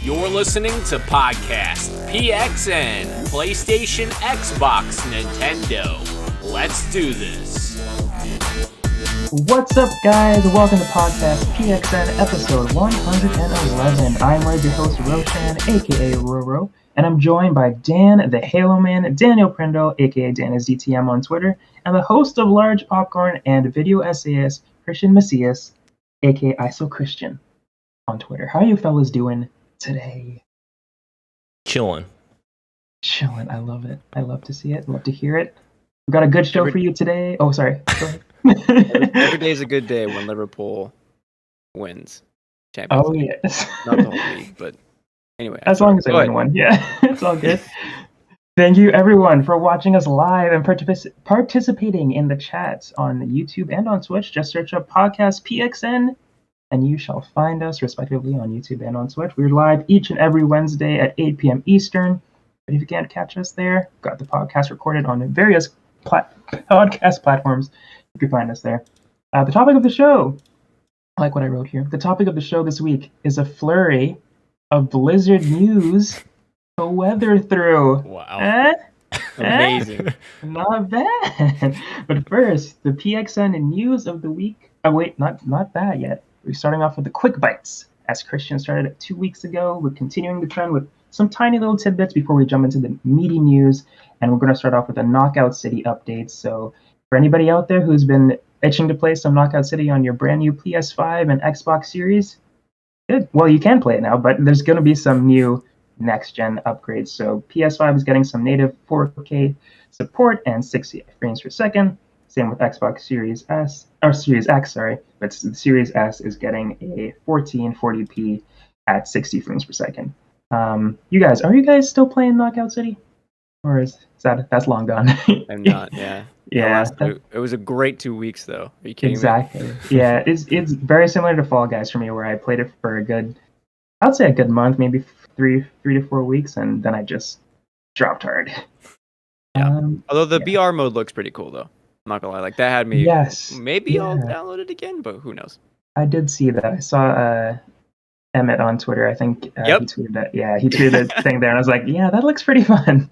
You're listening to Podcast PXN, PlayStation, Xbox, Nintendo. Let's do this. What's up, guys? Welcome to Podcast PXN episode 111. I'm your host, Roshan, aka Roro, and I'm joined by Dan the Halo Man, Daniel Prindle, aka Dan is DTM on Twitter, and the host of Large Popcorn and video essayist, Christian Macias, aka ISO Christian on Twitter. How are you fellas doing today? Chilling. I love it. I love to see it. Love to hear it. We've got a good show for you today. Oh, sorry. Go ahead. Every day is a good day when Liverpool wins Champions League. Yes. Not the whole league, but anyway. As long as they win one. Yeah, it's all good. Thank you, everyone, for watching us live and participating in the chats on YouTube and on Twitch. Just search up Podcast PXN, and you shall find us, respectively, on YouTube and on Twitch. We're live each and every Wednesday at 8 p.m. Eastern. But if you can't catch us there, got the podcast recorded on various podcast platforms. You can find us there. The topic of the show, I like what I wrote here. The topic of the show this week is a flurry of Blizzard news to weather through. Wow. Amazing. Not bad. But first, the PXN news of the week. Oh, wait, not that yet. We're starting off with the quick bites. As Christian started 2 weeks ago, we're continuing the trend with some tiny little tidbits before we jump into the meaty news. And we're going to start off with the Knockout City updates. So for anybody out there who's been itching to play some Knockout City on your brand new PS5 and Xbox Series, good. Well, you can play it now, but there's going to be some new next-gen upgrades. So PS5 is getting some native 4K support and 60 frames per second. Same with Xbox Series S, or Series X, sorry. But the Series S is getting a 1440p at 60 frames per second. Are you guys still playing Knockout City? Or is that's long gone? I'm not, yeah. Yeah. It was a great 2 weeks, though. Are you kidding Exactly. me? Yeah, it's very similar to Fall Guys for me, where I played it for I'd say a good month, maybe three to 4 weeks, and then I just dropped hard. Yeah. Although the BR mode looks pretty cool, though. I'm not gonna lie, like that had me. Yes. Maybe I'll download it again, but who knows? I did see that. I saw Emmett on Twitter. I think Yep. he tweeted that. Yeah, he tweeted a thing there, and I was like, yeah, that looks pretty fun.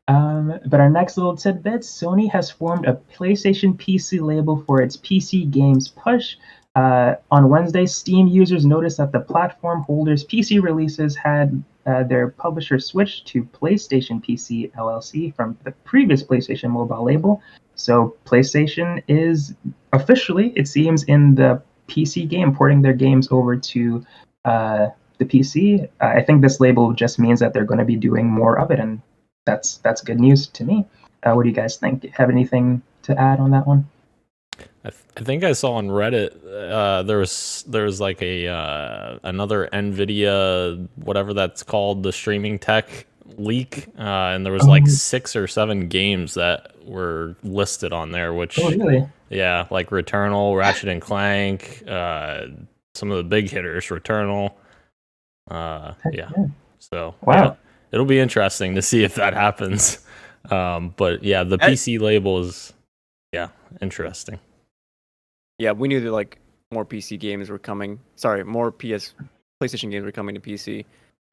But our next little tidbit: Sony has formed a PlayStation PC label for its PC games push. On Wednesday, Steam users noticed that the platform holder's PC releases had their publisher switched to PlayStation PC LLC from the previous PlayStation Mobile label. So PlayStation is officially, it seems, in the PC game, porting their games over to the PC. I think this label just means that they're going to be doing more of it, and that's good news to me. What do you guys think? Have anything to add on that one? I think I saw on Reddit there was like a another NVIDIA, whatever that's called, the streaming tech leak, and there was like 6 or 7 games that were listed on there, which really? Yeah, like Returnal, Ratchet and Clank, some of the big hitters, Returnal. Yeah. So wow. Yeah, it'll be interesting to see if that happens. But yeah, the PC label is interesting. Yeah, we knew that like more PC games were coming. Sorry, more PlayStation games were coming to PC.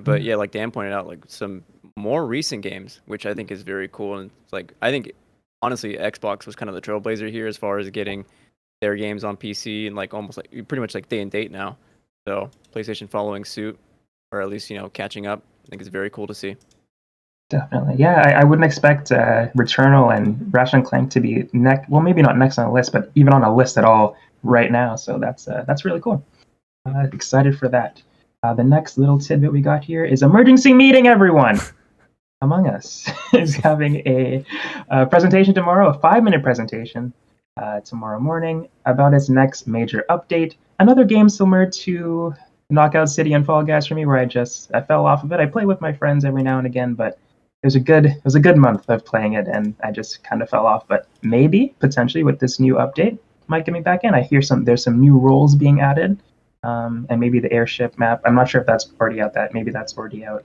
But yeah, like Dan pointed out, like some more recent games, which I think is very cool. And it's like, I think honestly, Xbox was kind of the trailblazer here as far as getting their games on PC and like almost like pretty much like day and date now. So PlayStation following suit, or at least catching up. I think it's very cool to see. Definitely, yeah. I wouldn't expect Returnal and Ratchet and Clank to be well, maybe not next on the list, but even on a list at all right now. So that's really cool. Excited for that. The next little tidbit we got here is emergency meeting, everyone. Among Us is having a presentation tomorrow, a 5-minute presentation tomorrow morning about its next major update. Another game similar to Knockout City and Fall Guys for me, where I fell off of it. I play with my friends every now and again, but it was a good month of playing it, and I just kind of fell off. But maybe potentially with this new update, might get me back in. I hear there's some new roles being added. And maybe the airship map. I'm not sure if that's already out. Maybe that's already out.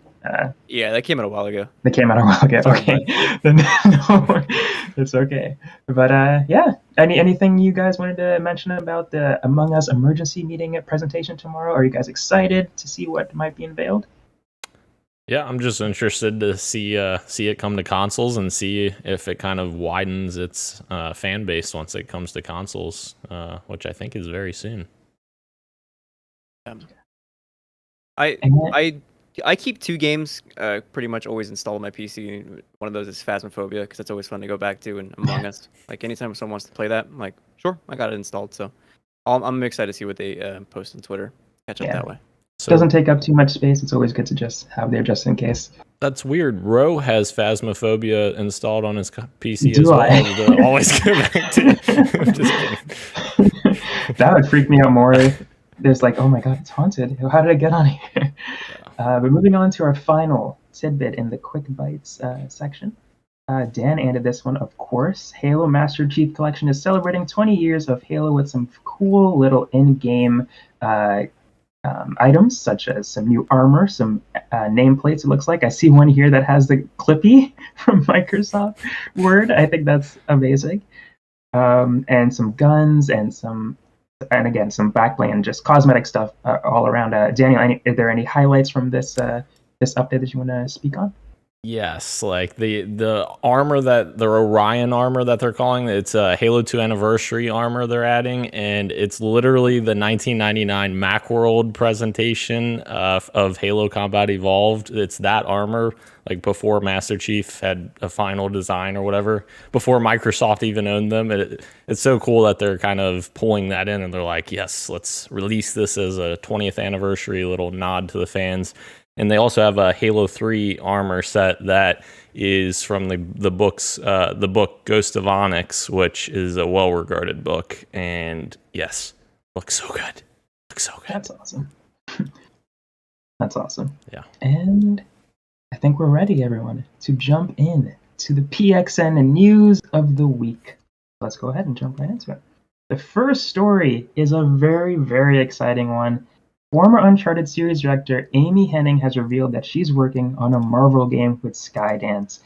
Yeah, that came out a while ago. They came out a while ago. Sorry, okay, no, it's okay. But yeah, anything you guys wanted to mention about the Among Us emergency meeting presentation tomorrow? Are you guys excited to see what might be unveiled? Yeah, I'm just interested to see it come to consoles and see if it kind of widens its fan base once it comes to consoles, which I think is very soon. I And I I keep 2 games pretty much always installed on my PC. One of those is Phasmophobia because it's always fun to go back to, and Among Us. Like anytime someone wants to play that, I'm like, sure, I got it installed. So I'm excited to see what they post on Twitter. Catch up Yeah. that way. So doesn't take up too much space. It's always good to just have there just in case. that's weird. Ro has Phasmophobia installed on his PC Do as well. I? To always go back to. I'm just kidding. That would freak me out more. There's like, oh my god, it's haunted. How did I get on here? But moving on to our final tidbit in the quick bites section. Dan added this one, of course. Halo Master Chief Collection is celebrating 20 years of Halo with some cool little in-game items, such as some new armor, some nameplates, it looks like. I see one here that has the Clippy from Microsoft Word. I think that's amazing. And some guns and again, some backbling and just cosmetic stuff all around. Daniel, are there any highlights from this update that you want to speak on? Yes, like the armor the Orion armor that they're calling it's a Halo 2 anniversary armor they're adding, and it's literally the 1999 Macworld presentation of Halo Combat Evolved. It's that armor, like before Master Chief had a final design or whatever, before Microsoft even owned them. It's so cool that they're kind of pulling that in, and they're like, yes, let's release this as a 20th anniversary little nod to the fans. And they also have a Halo 3 armor set that is from the book Ghost of Onyx, which is a well-regarded book. And yes, looks so good. That's awesome. That's awesome. Yeah. And I think we're ready, everyone, to jump in to the PXN news of the week. Let's go ahead and jump right into it. The first story is a very, very exciting one. Former Uncharted series director Amy Hennig has revealed that she's working on a Marvel game with Skydance.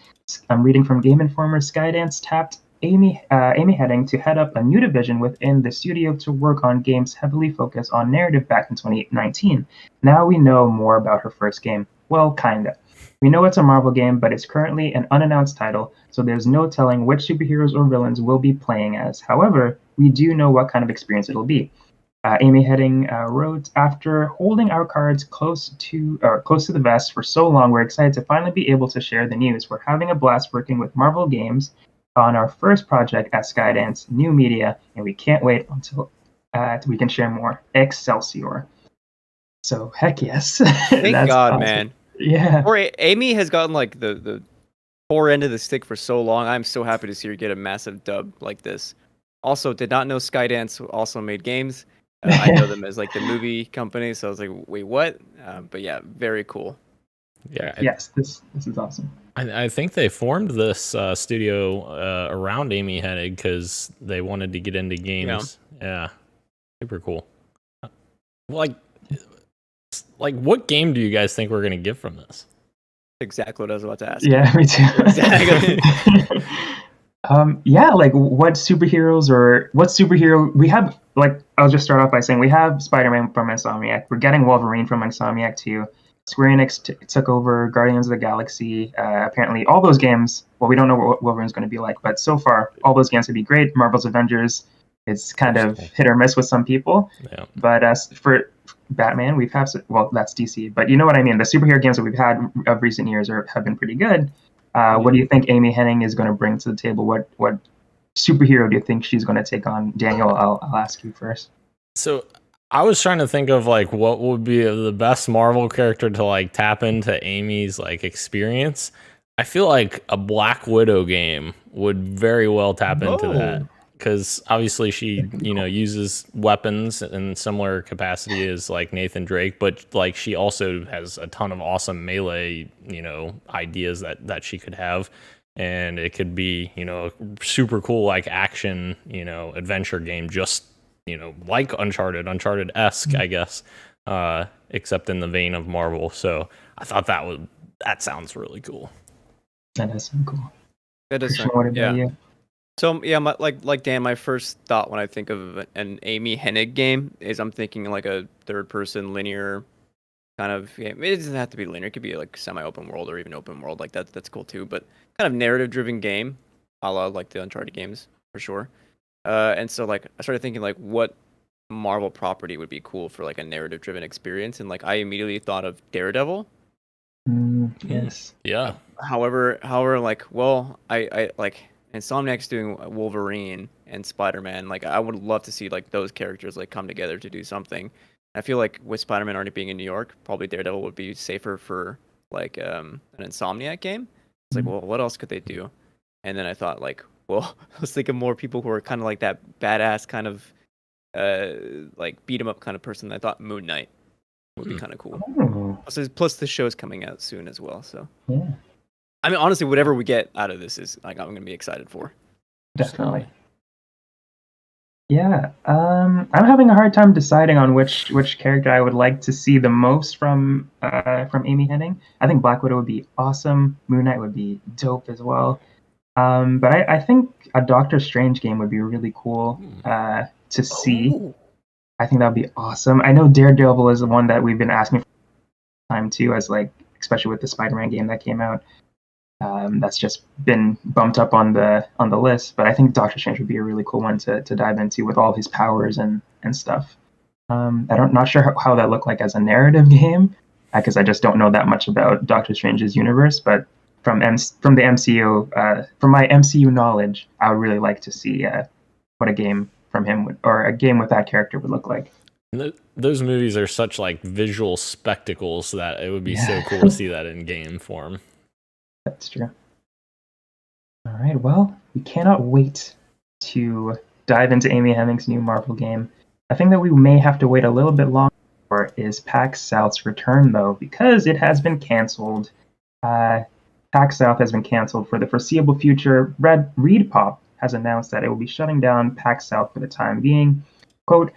I'm reading from Game Informer. Skydance tapped Amy Hennig to head up a new division within the studio to work on games heavily focused on narrative back in 2019. Now we know more about her first game. Well, kinda. We know it's a Marvel game, but it's currently an unannounced title, so there's no telling which superheroes or villains we'll be playing as. However, we do know what kind of experience it'll be. Amy Hennig wrote, after holding our cards close to the vest for so long, we're excited to finally be able to share the news. We're having a blast working with Marvel Games on our first project at Skydance New Media, and we can't wait until we can share more. Excelsior. So, heck yes. Thank God, awesome. man. Yeah. Or Amy has gotten like the poor end of the stick for so long. I'm so happy to see her get a massive dub like this. Also, did not know Skydance also made games. I know them as like the movie company, so I was like, wait, what? But yeah, very cool. Yeah. Yes, this is awesome. I think they formed this studio around Amy Hennig because they wanted to get into games. Yeah. Super cool. Like, what game do you guys think we're gonna get from this? Exactly what I was about to ask. Yeah, me too. Exactly. Yeah, like what superhero we have, like, I'll just start off by saying we have Spider-Man from Insomniac. We're getting Wolverine from Insomniac too. Square Enix took over Guardians of the Galaxy. Apparently all those games, well, we don't know what Wolverine's going to be like, but so far all those games would be great. Marvel's Avengers, it's kind of hit or miss with some people. Yeah. But for Batman, we've had, well, that's DC, but you know what I mean? The superhero games that we've had of recent years have been pretty good. What do you think Amy Hennig is going to bring to the table? What superhero do you think she's going to take on? Daniel, I'll ask you first. So I was trying to think of like what would be the best Marvel character to like tap into Amy's like experience. I feel like a Black Widow game would very well tap into that, because obviously she uses weapons in similar capacity as like Nathan Drake, but like she also has a ton of awesome melee ideas that she could have, and it could be a super cool like action adventure game, just like Uncharted-esque, I guess, except in the vein of Marvel. So I thought that sounds really cool. That does sound cool. That does sound, what about yeah. you? So yeah, like Dan, my first thought when I think of an Amy Hennig game is I'm thinking like a third-person linear kind of game. It doesn't have to be linear. It could be like semi-open world or even open world. Like that's cool too. But kind of narrative-driven game, a la like the Uncharted games for sure. And so like I started thinking like what Marvel property would be cool for like a narrative-driven experience, and like I immediately thought of Daredevil. Yes. Yeah. However, like I like Insomniac's doing Wolverine and Spider-Man. Like I would love to see like those characters like come together to do something. I feel like with Spider-Man already being in New York, probably Daredevil would be safer for like an Insomniac game. It's like, well, what else could they do? And then I thought like, well, let's think of more people who are kind of like that badass kind of like beat 'em up kind of person. I thought Moon Knight would be kind of cool. Plus the show's coming out soon as well, so Yeah, I mean, honestly, whatever we get out of this is like I'm gonna be excited for. definitely. Yeah, I'm having a hard time deciding on which character I would like to see the most from Amy Hennig. I think Black Widow would be awesome. Moon Knight would be dope as well. But I think a Doctor Strange game would be really cool to see. Oh. I think that would be awesome. I know Daredevil is the one that we've been asking for time too, as like especially with the Spider-Man game that came out. That's just been bumped up on the list, but I think Doctor Strange would be a really cool one to dive into with all his powers and stuff. Not sure how that looked like as a narrative game, because I just don't know that much about Doctor Strange's universe. But from the MCU, from my MCU knowledge, I would really like to see what a game from him would, or a game with that character would look like. Those movies are such like visual spectacles that it would be so cool to see that in game form. That's true. All right, well, we cannot wait to dive into Amy Hennig's new Marvel game. I think that we may have to wait a little bit longer for is PAX South's return, though, because it has been canceled. PAX South has been canceled for the foreseeable future. ReedPop has announced that it will be shutting down PAX South for the time being. Quote,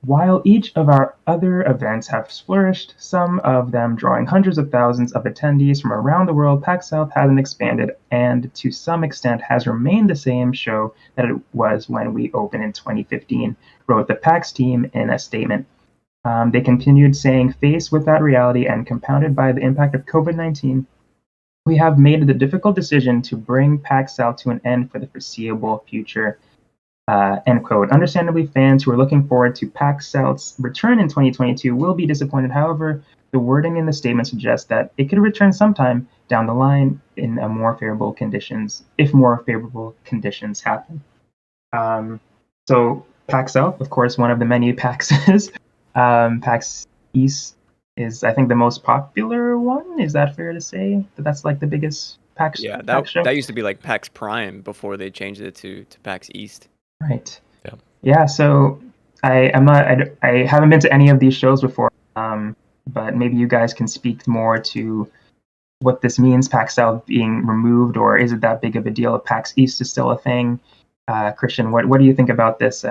while each of our other events have flourished, some of them drawing hundreds of thousands of attendees from around the world, PAX South hasn't expanded and to some extent has remained the same show that it was when we opened in 2015, wrote the PAX team in a statement. They continued saying, faced with that reality and compounded by the impact of COVID-19, we have made the difficult decision to bring PAX South to an end for the foreseeable future. End quote. Understandably, fans who are looking forward to PAX South's return in 2022 will be disappointed. However, the wording in the statement suggests that it could return sometime down the line in a more favorable conditions, if more favorable conditions happen. So PAX South, of course, one of the many PAXs. PAX East is, I think, the most popular one. Is that fair to say? That's like the biggest PAX. Yeah, PAX show? that used to be like PAX Prime before they changed it to PAX East. Right. Yeah. Yeah. So I haven't been to any of these shows before, but maybe you guys can speak more to what this means, PAX South being removed, or is it that big of a deal if PAX East is still a thing? Christian, what do you think about this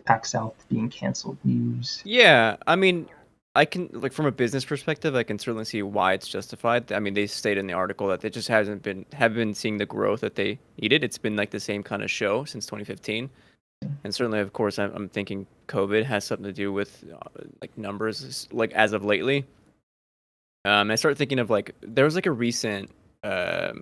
PAX South being canceled news? Yeah, I mean, I can like from a business perspective, I can certainly see why it's justified. I mean, they state in the article that they just have been seeing the growth that they needed. It's been like the same kind of show since 2015. And certainly, of course, I'm thinking COVID has something to do with like numbers, like as of lately. I started thinking of like there was like a recent. I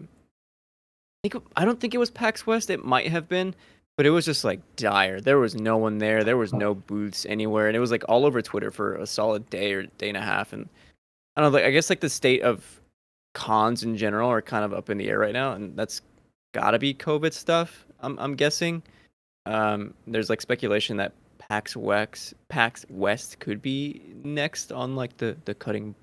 don't think it was PAX West. It might have been, but it was just like dire. There was no one there. There was no booths anywhere, and it was like all over Twitter for a solid day or day and a half. And I don't know. Like, I guess like the state of cons in general are kind of up in the air right now, and that's gotta be COVID stuff. I'm guessing. There's like speculation that PAX West could be next on like the cutting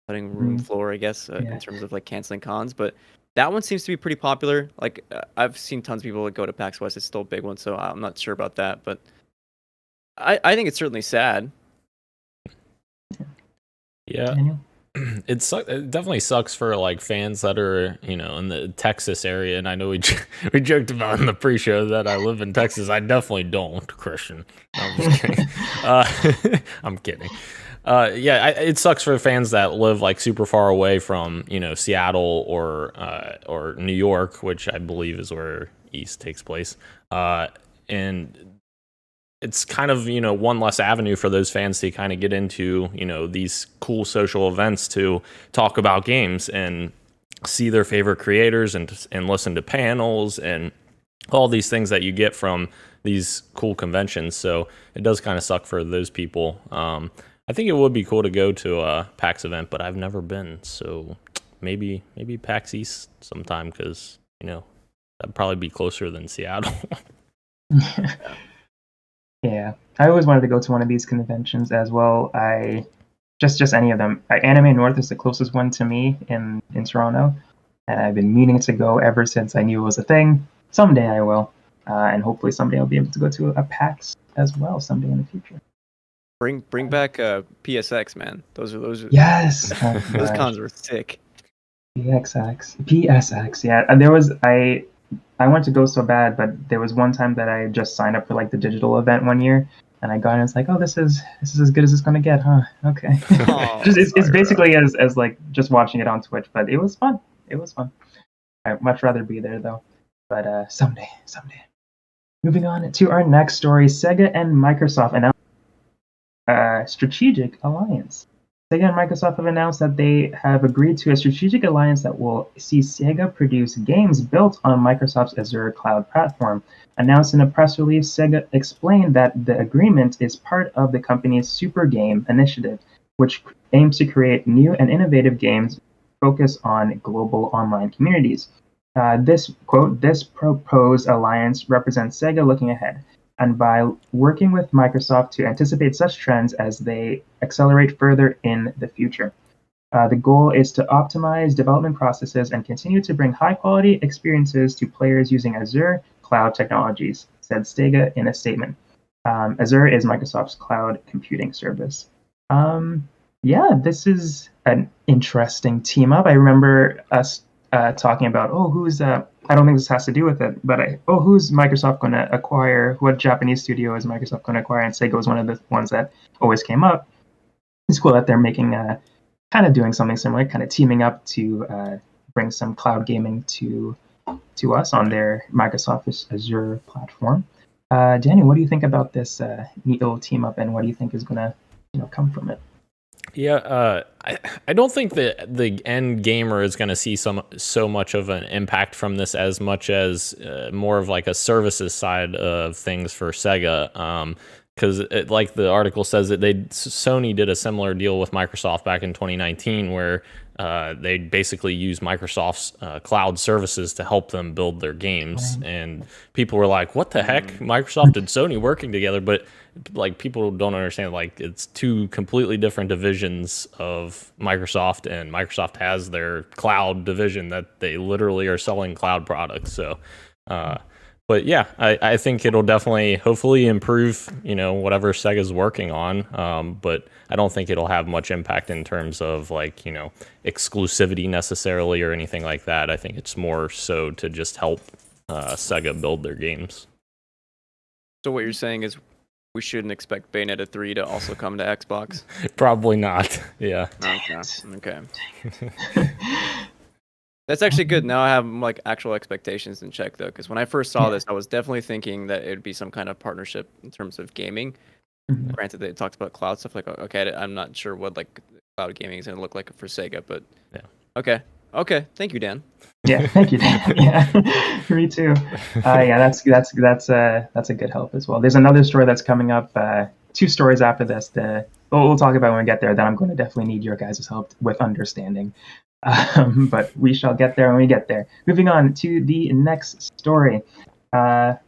room floor, I guess, in terms of like canceling cons. But that one seems to be pretty popular. Like I've seen tons of people that go to PAX West. It's still a big one, so I'm not sure about that. But I think it's certainly sad. Yeah. It definitely sucks for like fans that are, you know, in the Texas area. And I know we joked about in the pre-show that I live in Texas. I definitely don't, Christian. No, I'm just kidding. I'm kidding. Yeah, it sucks for fans that live like super far away from, you know, Seattle or New York, which I believe is where East takes place. And it's kind of, one less avenue for those fans to kind of get into, these cool social events to talk about games and see their favorite creators and listen to panels and all these things that you get from these cool conventions. So it does kind of suck for those people. I think it would be cool to go to a PAX event, but I've never been. So maybe PAX East sometime, because, that'd probably be closer than Seattle. Yeah, I always wanted to go to one of these conventions as well. Just any of them. Anime North is the closest one to me in Toronto, and I've been meaning to go ever since I knew it was a thing. Someday I will, and hopefully someday I'll be able to go to a PAX as well someday in the future. Bring back PSX, man. Those are Yes, those cons were sick. PSX, yeah. And there was I wanted to go so bad, but there was one time that I just signed up for like the digital event one year, and I got it. And it's like, oh, this is as good as it's gonna get, huh? Okay. It's basically as like just watching it on Twitch, but it was fun. I'd much rather be there though. But someday. Moving on to our next story, Sega and Microsoft announced a strategic alliance. Sega and Microsoft have announced that they have agreed to a strategic alliance that will see Sega produce games built on Microsoft's Azure cloud platform. Announced in a press release, Sega explained that the agreement is part of the company's Super Game initiative, which aims to create new and innovative games focused on global online communities. This proposed alliance represents Sega looking ahead, and by working with Microsoft to anticipate such trends as they accelerate further in the future. The goal is to optimize development processes and continue to bring high-quality experiences to players using Azure cloud technologies, said Sega in a statement. Azure is Microsoft's cloud computing service. This is an interesting team-up. I remember us talking about, who's I don't think this has to do with it, but who's Microsoft going to acquire? What Japanese studio is Microsoft going to acquire? And Sega was one of the ones that always came up. It's cool that they're making kind of doing something similar, kind of teaming up to bring some cloud gaming to us on their Microsoft Azure platform. Daniel, what do you think about this neat little team up, and what do you think is going to come from it? Yeah, I don't think that the end gamer is going to see so much of an impact from this, as much as more of like a services side of things for Sega. Because like the article says, that Sony did a similar deal with Microsoft back in 2019, where they basically used Microsoft's cloud services to help them build their games. And people were like, what the heck? Microsoft and Sony working together? But like, people don't understand, like, it's two completely different divisions of Microsoft, and Microsoft has their cloud division that they literally are selling cloud products. So, but yeah, I think it'll definitely, hopefully improve, whatever Sega's working on. But I don't think it'll have much impact in terms of like, exclusivity necessarily or anything like that. I think it's more so to just help Sega build their games. So what you're saying is we shouldn't expect Bayonetta 3 to also come to Xbox? Probably not. Yeah. Okay. That's actually good. Now I have like actual expectations in check, though, because when I first saw this, I was definitely thinking that it would be some kind of partnership in terms of gaming. Mm-hmm. Granted, they talked about cloud stuff. Like, okay, I'm not sure what like cloud gaming is going to look like for Sega, but yeah. Okay. Thank you, Dan. Yeah, thank you, Dan. Yeah, me too. That's a good help as well. There's another story that's coming up. 2 stories after this. We'll talk about when we get there. That I'm going to definitely need your guys' help with understanding. But we shall get there when we get there. Moving on to the next story. Got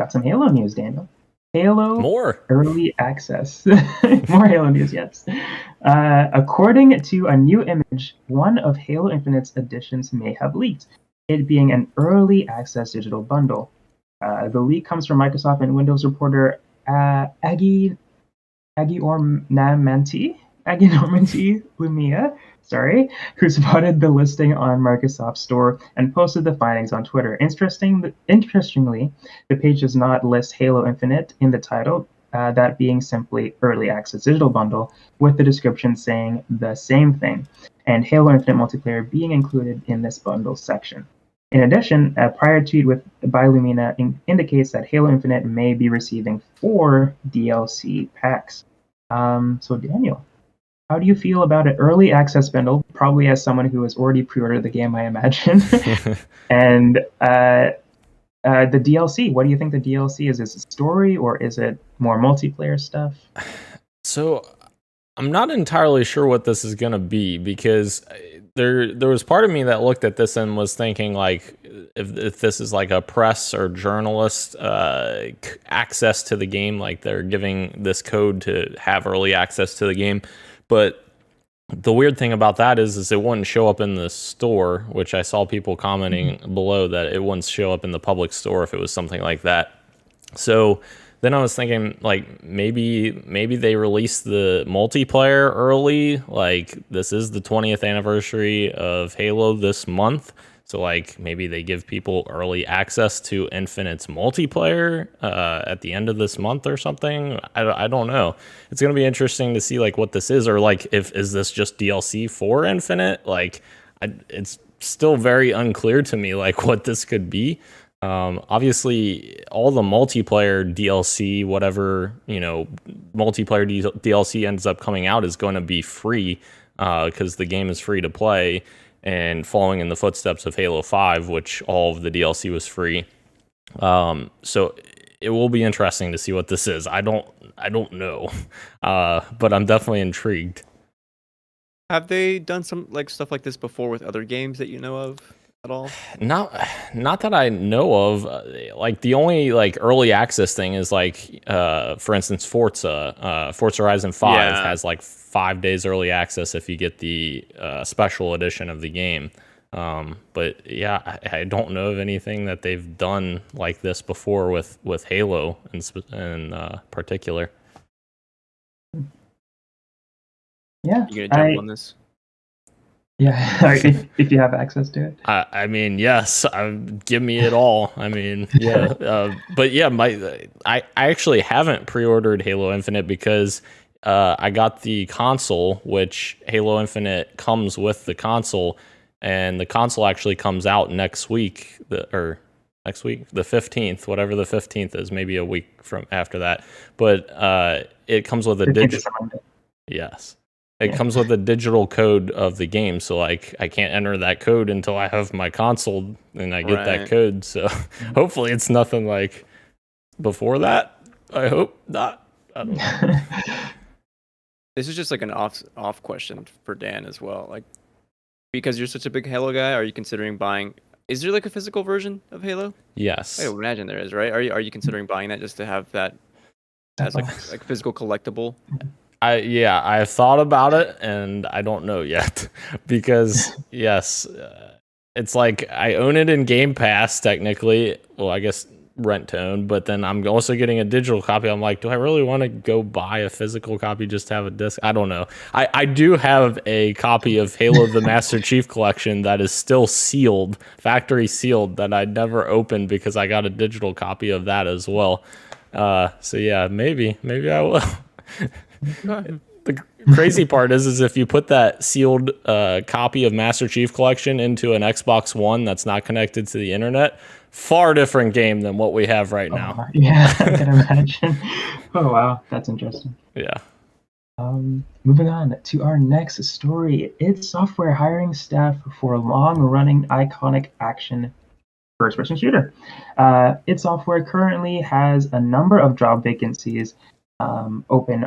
some Halo news, Daniel. More early access. More Halo news, yes. According to a new image, one of Halo Infinite's editions may have leaked, it being an early access digital bundle. The leak comes from Microsoft and Windows reporter Aggie Normandy Lumia, who spotted the listing on Microsoft Store and posted the findings on Twitter. Interestingly, the page does not list Halo Infinite in the title, that being simply Early Access Digital Bundle, with the description saying the same thing, and Halo Infinite multiplayer being included in this bundle section. In addition, a prior tweet by Lumina indicates that Halo Infinite may be receiving 4 DLC packs. So Daniel, how do you feel about an early access bundle? Probably as someone who has already pre-ordered the game, I imagine. And the DLC, what do you think the DLC is? Is it story or is it more multiplayer stuff? So I'm not entirely sure what this is going to be, because there was part of me that looked at this and was thinking, like, if this is like a press or journalist access to the game, like they're giving this code to have early access to the game. But the weird thing about that is it wouldn't show up in the store, which I saw people commenting below that it wouldn't show up in the public store if it was something like that. So then I was thinking, like, maybe they released the multiplayer early. Like, this is the 20th anniversary of Halo this month. So, like, maybe they give people early access to Infinite's multiplayer at the end of this month or something. I don't know. It's going to be interesting to see, like, what this is. Or, like, is this just DLC for Infinite? Like, it's still very unclear to me, like, what this could be. Obviously, all the multiplayer DLC, whatever, multiplayer DLC ends up coming out is going to be free because the game is free to play, and following in the footsteps of Halo 5, which all of the DLC was free. So it will be interesting to see what this is. I don't know, but I'm definitely intrigued. Have they done some stuff like this before with other games that you know of at all? Not that I know of. Like, the only early access thing is for instance, Forza Horizon 5 has 5 days early access if you get the special edition of the game. But yeah, I don't know of anything that they've done like this before with Halo in particular. Yeah, you gonna jump on this? Yeah, if you have access to it. I mean, yes, give me it all. I mean, yeah. But yeah, I actually haven't pre-ordered Halo Infinite because I got the console, which Halo Infinite comes with the console, and the console actually comes out next week, the 15th, whatever the 15th is, maybe a week from after that. But it comes with a digital. Yes. It comes with a digital code of the game, so I can't enter that code until I have my console and I get that code. So hopefully it's nothing like before that. I hope not. I don't know. This is just an off question for Dan as well. Because you're such a big Halo guy, are you considering buying? Is there a physical version of Halo? Yes. I would imagine there is, right? Are you considering buying that just to have that as like physical collectible? I've thought about it, and I don't know yet because yes, it's I own it in Game Pass technically. Well, I guess rent to own, but then I'm also getting a digital copy. I'm like, do I really want to go buy a physical copy just to have a disc? I don't know. I do have a copy of Halo the Master Chief Collection that is still sealed, factory sealed, that I never opened because I got a digital copy of that as well. So yeah, maybe I will. The crazy part is if you put that sealed copy of Master Chief Collection into an Xbox One that's not connected to the internet, far different game than what we have right now. Yeah, I can imagine. Oh wow, that's interesting. Yeah. Moving on to our next story. id Software hiring staff for a long-running iconic action first-person shooter. id Software currently has a number of job vacancies open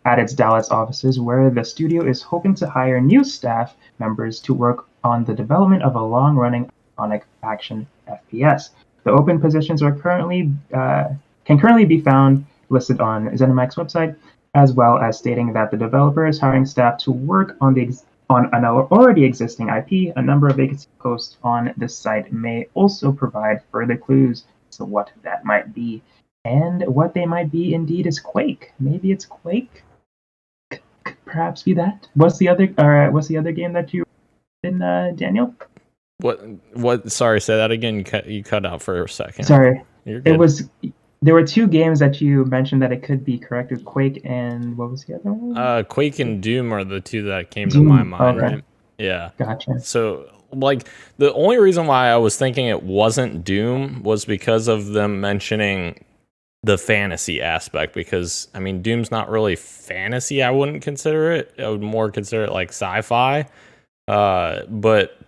at its Dallas offices, where the studio is hoping to hire new staff members to work on the development of a long-running iconic action FPS. The open positions are can currently be found listed on ZeniMax website, as well as stating that the developer is hiring staff to work on an already existing IP. A number of vacancy posts on this site may also provide further clues to what that might be. And what they might be indeed is Quake. Maybe it's Quake. Perhaps be that. What's the other game that you in Daniel? What? Sorry, say that again. You cut out for a second. Sorry. You're good. There were two games that you mentioned that it could be correct with Quake and what was the other one? Quake and Doom are the two that came to my mind. Okay. Right? Yeah. Gotcha. So, like, the only reason why I was thinking it wasn't Doom was because of them mentioning the fantasy aspect. Because, I mean, Doom's not really fantasy, I wouldn't consider it. I would more consider it like sci-fi. But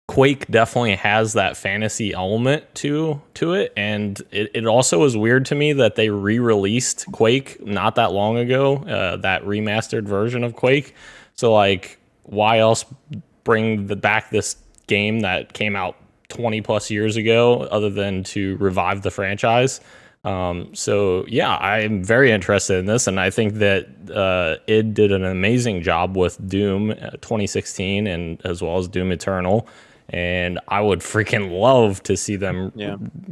Quake definitely has that fantasy element to it, and it also was weird to me that they re-released Quake not that long ago, that remastered version of Quake. So, like, why else bring back this game that came out 20 plus years ago other than to revive the franchise? So yeah, I'm very interested in this, and I think that id did an amazing job with Doom 2016 and as well as Doom Eternal. And I would freaking love to see them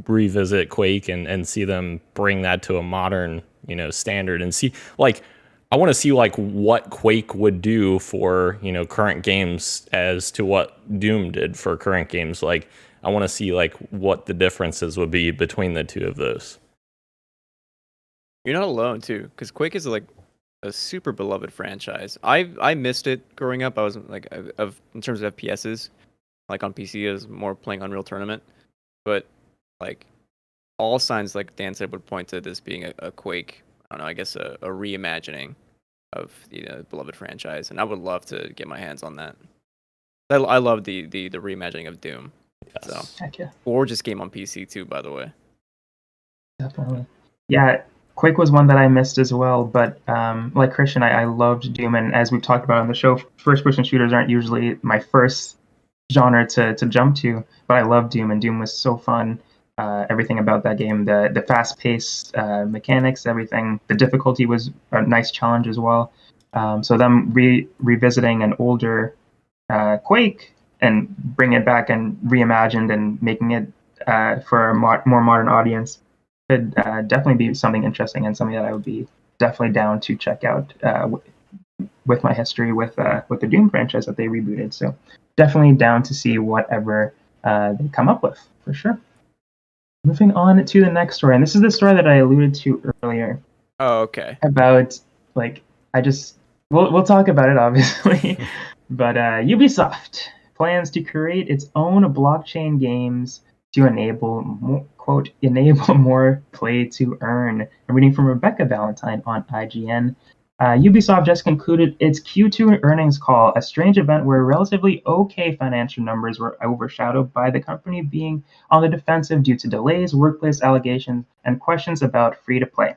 revisit Quake and see them bring that to a modern, standard, and see, like, I want to see like what Quake would do for, current games as to what Doom did for current games. Like, I want to see like what the differences would be between the two of those. You're not alone too, because Quake is like a super beloved franchise. I missed it growing up. I was like, in terms of FPSs, like on PC, I was more playing Unreal Tournament. But like all signs, like Dan said, would point to this being a Quake. I don't know. I guess a reimagining of the beloved franchise, and I would love to get my hands on that. I love the reimagining of Doom. Yes. So Heck yeah. gorgeous game on PC too, by the way. Definitely. Yeah, Quake was one that I missed as well, but like Christian, I loved Doom, and as we've talked about on the show, first-person shooters aren't usually my first genre to jump to, but I love Doom, and Doom was so fun. Everything about that game, the fast-paced mechanics, everything, the difficulty was a nice challenge as well. So them revisiting an older Quake and bring it back and reimagined and making it for a more modern audience could definitely be something interesting and something that I would be definitely down to check out with my history with the Doom franchise that they rebooted. So definitely down to see whatever they come up with, for sure. Moving on to the next story, and this is the story that I alluded to earlier. Oh, okay. About, like, we'll talk about it, obviously, but Ubisoft plans to create its own blockchain games to enable more play to earn. I'm reading from Rebecca Valentine on IGN. Ubisoft just concluded its Q2 earnings call, a strange event where relatively okay financial numbers were overshadowed by the company being on the defensive due to delays, workplace allegations, and questions about free-to-play.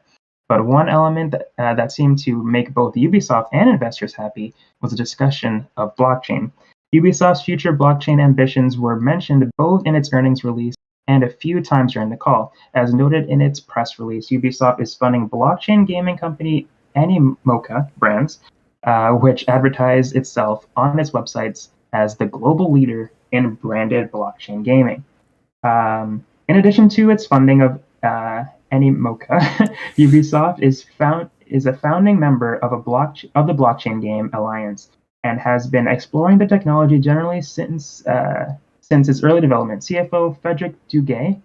But one element that seemed to make both Ubisoft and investors happy was a discussion of blockchain. Ubisoft's future blockchain ambitions were mentioned both in its earnings release and a few times during the call. As noted in its press release, Ubisoft is funding blockchain gaming company Animoca Brands, which advertised itself on its websites as the global leader in branded blockchain gaming. In addition to its funding of Animoca, Ubisoft is a founding member of the Blockchain Game Alliance and has been exploring the technology generally since its early development. CFO Frederick Duguay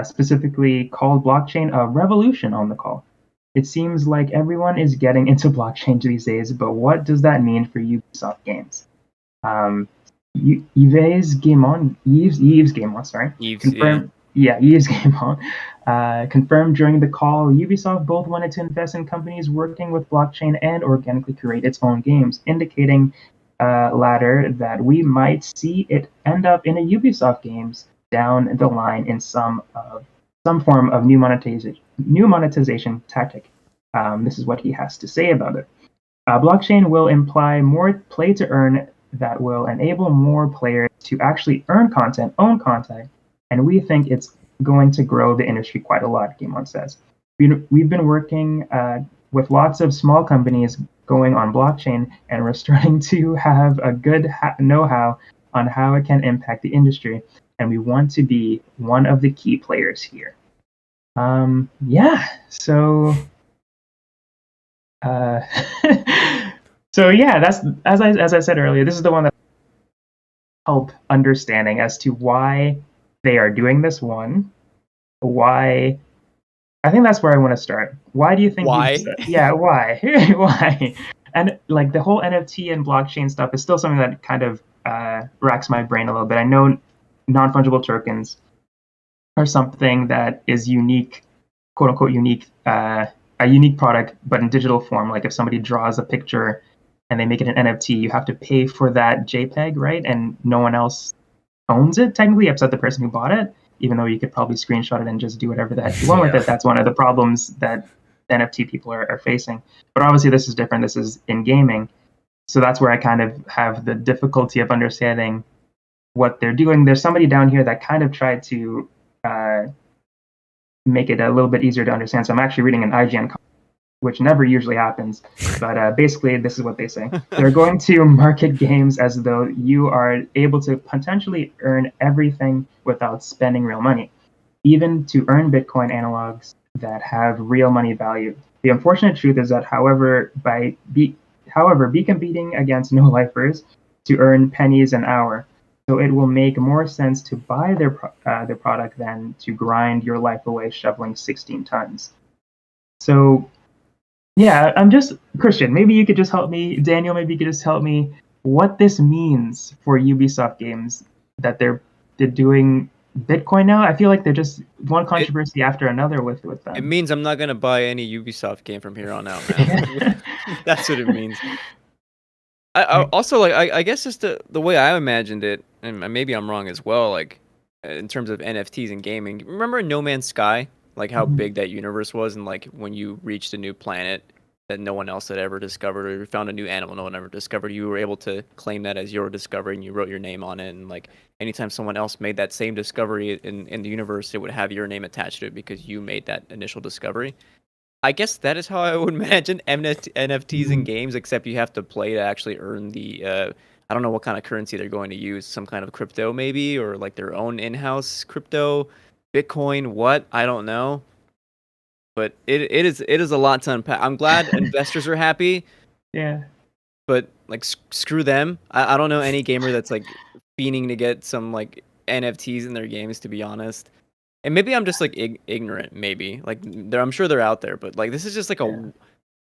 specifically called blockchain a revolution on the call. It seems like everyone is getting into blockchain these days, but what does that mean for Ubisoft games? Yves Guillemot, confirmed. Yves Guillemot confirmed during the call Ubisoft both wanted to invest in companies working with blockchain and organically create its own games, indicating latter that we might see it end up in a Ubisoft games down the line in some form of new monetization tactic. This is what he has to say about it. Blockchain will imply more play to earn that will enable more players to actually own content, and we think it's going to grow the industry quite a lot, Guillemot says. We've been working with lots of small companies going on blockchain, and we're starting to have a good know-how on how it can impact the industry, and we want to be one of the key players here. That's as I said earlier, this is the one that help understanding as to why they are doing this one. Why? I think that's where I want to start. Why do you think? Why? Why? Why? And like the whole NFT and blockchain stuff is still something that kind of racks my brain a little bit. I know non-fungible tokens are something that is unique, quote unquote unique, a unique product, but in digital form. Like if somebody draws a picture and they make it an NFT, you have to pay for that JPEG, right? And no one else owns it technically, except the person who bought it, even though you could probably screenshot it and just do whatever the heck you want with it. That's one of the problems that NFT people are facing. But obviously this is different. This is in gaming. So that's where I kind of have the difficulty of understanding what they're doing. There's somebody down here that kind of tried to make it a little bit easier to understand. So I'm actually reading an IGN comment, which never usually happens. But basically, this is what they say. They're going to market games as though you are able to potentially earn everything without spending real money, even to earn Bitcoin analogs that have real money value. The unfortunate truth is that, however, be competing against no-lifers to earn pennies an hour. So it will make more sense to buy their product than to grind your life away shoveling 16 tons. So, yeah, I'm just, Christian, maybe you could just help me. Daniel, maybe you could just help me what this means for Ubisoft games that they're doing Bitcoin now. I feel like they're just one controversy after another with them. It means I'm not going to buy any Ubisoft game from here on out, man. That's what it means. I also, like, I guess just the way I imagined it, and maybe I'm wrong as well, like, in terms of NFTs and gaming. Remember No Man's Sky? Like, how big that universe was, and, like, when you reached a new planet that no one else had ever discovered, or you found a new animal no one ever discovered, you were able to claim that as your discovery, and you wrote your name on it, and, like, anytime someone else made that same discovery in the universe, it would have your name attached to it because you made that initial discovery. I guess that is how I would imagine NFTs in games, except you have to play to actually earn the, I don't know what kind of currency they're going to use, some kind of crypto maybe, or like their own in-house crypto, Bitcoin, what? I don't know. But it is a lot to unpack. I'm glad investors are happy. Yeah. But like screw them. I don't know any gamer that's like fiending to get some like NFTs in their games, to be honest. And maybe I'm just like ignorant. Maybe like I'm sure they're out there, but like this is just like a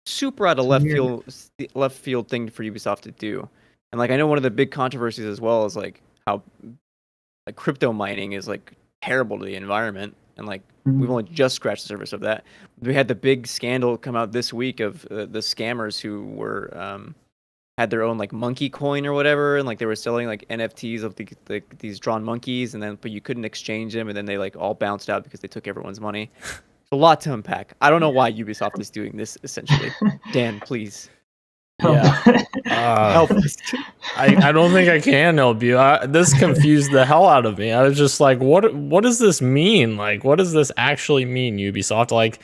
super out of left field thing for Ubisoft to do. And like I know one of the big controversies as well is like how like crypto mining is like terrible to the environment, and like we've only just scratched the surface of that. We had the big scandal come out this week of the scammers who were had their own like monkey coin or whatever, and like they were selling like NFTs of these drawn monkeys, and then but you couldn't exchange them, and then they like all bounced out because they took everyone's money. It's a lot to unpack. I don't know why Ubisoft is doing this essentially. Dan, please. Yeah. Help us. I don't think I can help you. This confused the hell out of me. I was just like, what does this mean? Like, what does this actually mean, Ubisoft? Like,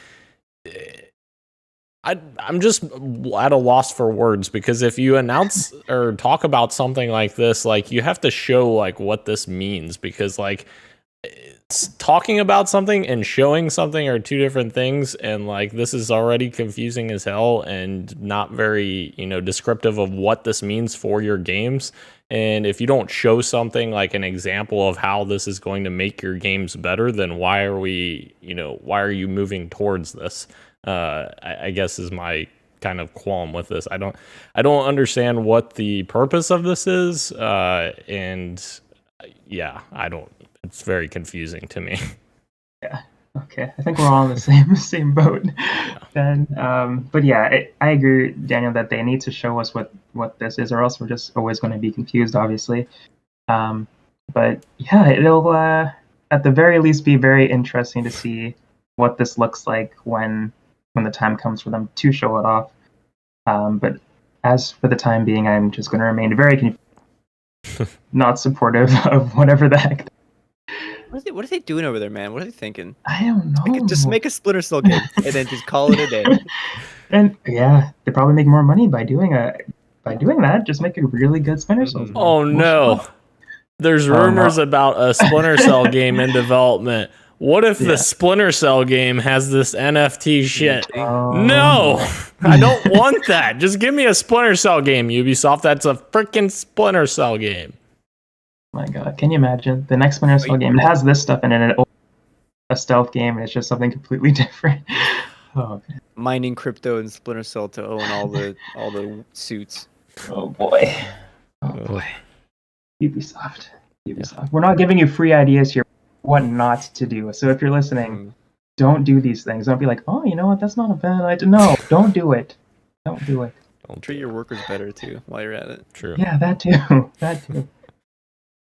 I'm just at a loss for words, because if you announce or talk about something like this, like you have to show like what this means, because like talking about something and showing something are two different things, and like this is already confusing as hell and not very descriptive of what this means for your games. And if you don't show something like an example of how this is going to make your games better, then why are you moving towards this? I guess is my kind of qualm with this. I don't understand what the purpose of this is, and yeah, I don't. It's very confusing to me. Yeah. Okay. I think we're all in the same boat. Then, but yeah, I agree, Daniel, that they need to show us what this is, or else we're just always going to be confused, obviously. But yeah, it'll at the very least be very interesting to see what this looks like when the time comes for them to show it off. But as for the time being, I'm just going to remain very confused, not supportive of whatever the heck. What are they doing over there, man? What are they thinking? I don't know. Just make a Splinter Cell game and then just call it a day. And yeah, they probably make more money by doing that. Just make a really good Splinter Cell game. Oh no, there's rumors about a Splinter Cell game in development. What if the Splinter Cell game has this NFT shit? No, I don't want that. Just give me a Splinter Cell game, Ubisoft. That's a freaking Splinter Cell game. My God, can you imagine the next Splinter Cell game? It has this stuff in it, a stealth game, and it's just something completely different. Oh, mining crypto and Splinter Cell to own all the suits. oh boy. Oh boy. Ubisoft. We're not giving you free ideas here what not to do. So if you're listening, don't do these things. Don't be like, oh, you know what? That's not a bad idea. No, don't do it. Don't do it. Treat your workers better too while you're at it. True. Yeah, that too. That too.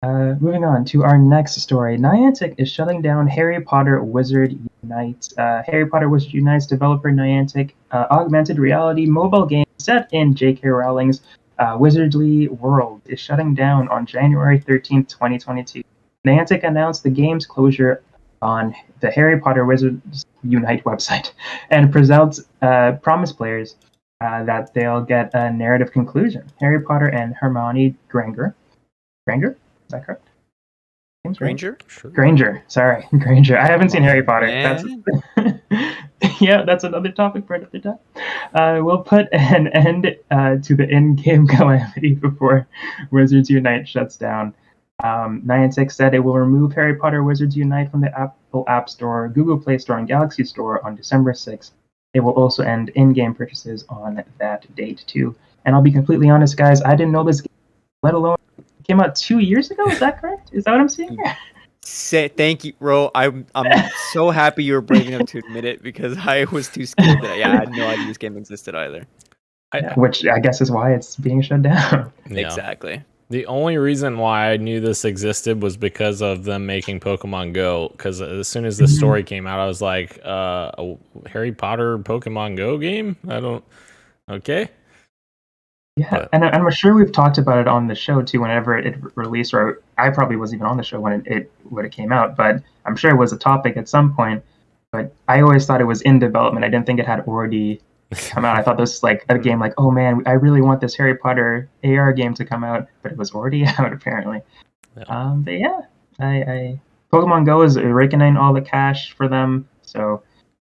Moving on to our next story. Niantic is shutting down Harry Potter Wizard Unite. Harry Potter Wizard Unite's developer Niantic augmented reality mobile game set in J.K. Rowling's Wizardly World is shutting down on January 13th, 2022. Niantic announced the game's closure on the Harry Potter Wizards Unite website and promised players that they'll get a narrative conclusion. Harry Potter and Hermione Granger? Is that correct? Granger? Sure. Granger. Sorry, Granger. I haven't seen Harry Potter. Man. Yeah, that's another topic for another time. We'll put an end to the in-game calamity before Wizards Unite shuts down. Niantic said it will remove Harry Potter Wizards Unite from the Apple App Store, Google Play Store, and Galaxy Store on December 6th. It will also end in-game purchases on that date, too. And I'll be completely honest, guys, I didn't know this game, let alone it came out 2 years ago. Is that correct? Is that what I'm seeing here? Thank you, Ro. I'm so happy you were brave enough to admit it because I was too scared that I had no idea this game existed either. Which I guess is why it's being shut down. Yeah. Exactly. The only reason why I knew this existed was because of them making Pokemon Go. Because as soon as the story came out, I was like, a Harry Potter Pokemon Go game? Okay. Yeah, and I'm sure we've talked about it on the show too. Whenever it released, or I probably wasn't even on the show when it came out, but I'm sure it was a topic at some point. But I always thought it was in development. I didn't think it had already come out. I thought this was like a game like, oh man, I really want this Harry Potter AR game to come out, but it was already out apparently. Yeah. But yeah, I Pokemon Go is raking in all the cash for them. So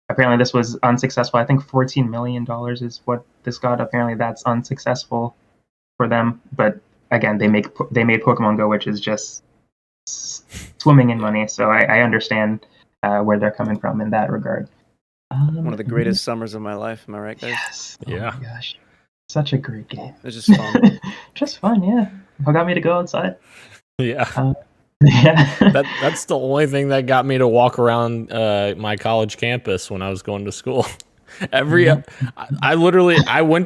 apparently this was unsuccessful. I think $14 million is what this got. Apparently that's unsuccessful for them. But again, they made Pokemon Go, which is just swimming in money. So I understand where they're coming from in that regard. One of the greatest summers of my life. Am I right, guys? Yes. Yeah. Oh my gosh. Such a great game. It was just fun. Just fun, yeah. What got me to go outside? Yeah. Yeah. That's the only thing that got me to walk around my college campus when I was going to school. I went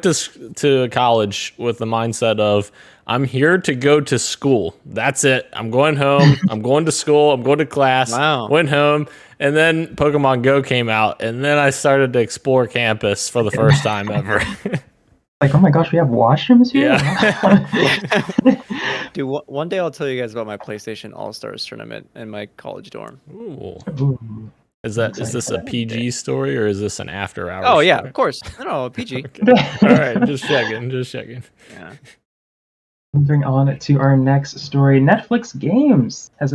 to college with the mindset of I'm here to go to school. That's it. I'm going home. I'm going to school. I'm going to class. Wow. Went home, and then Pokemon Go came out, and then I started to explore campus for the first time ever. Like, oh my gosh, we have washrooms here? Yeah. Dude, one day I'll tell you guys about my PlayStation All-Stars tournament in my college dorm. Ooh. Ooh. Is this a PG story or is this an after hours? Oh yeah, story? of course. No, PG. Okay. All right, just checking. Yeah. Moving on to our next story. Netflix Games has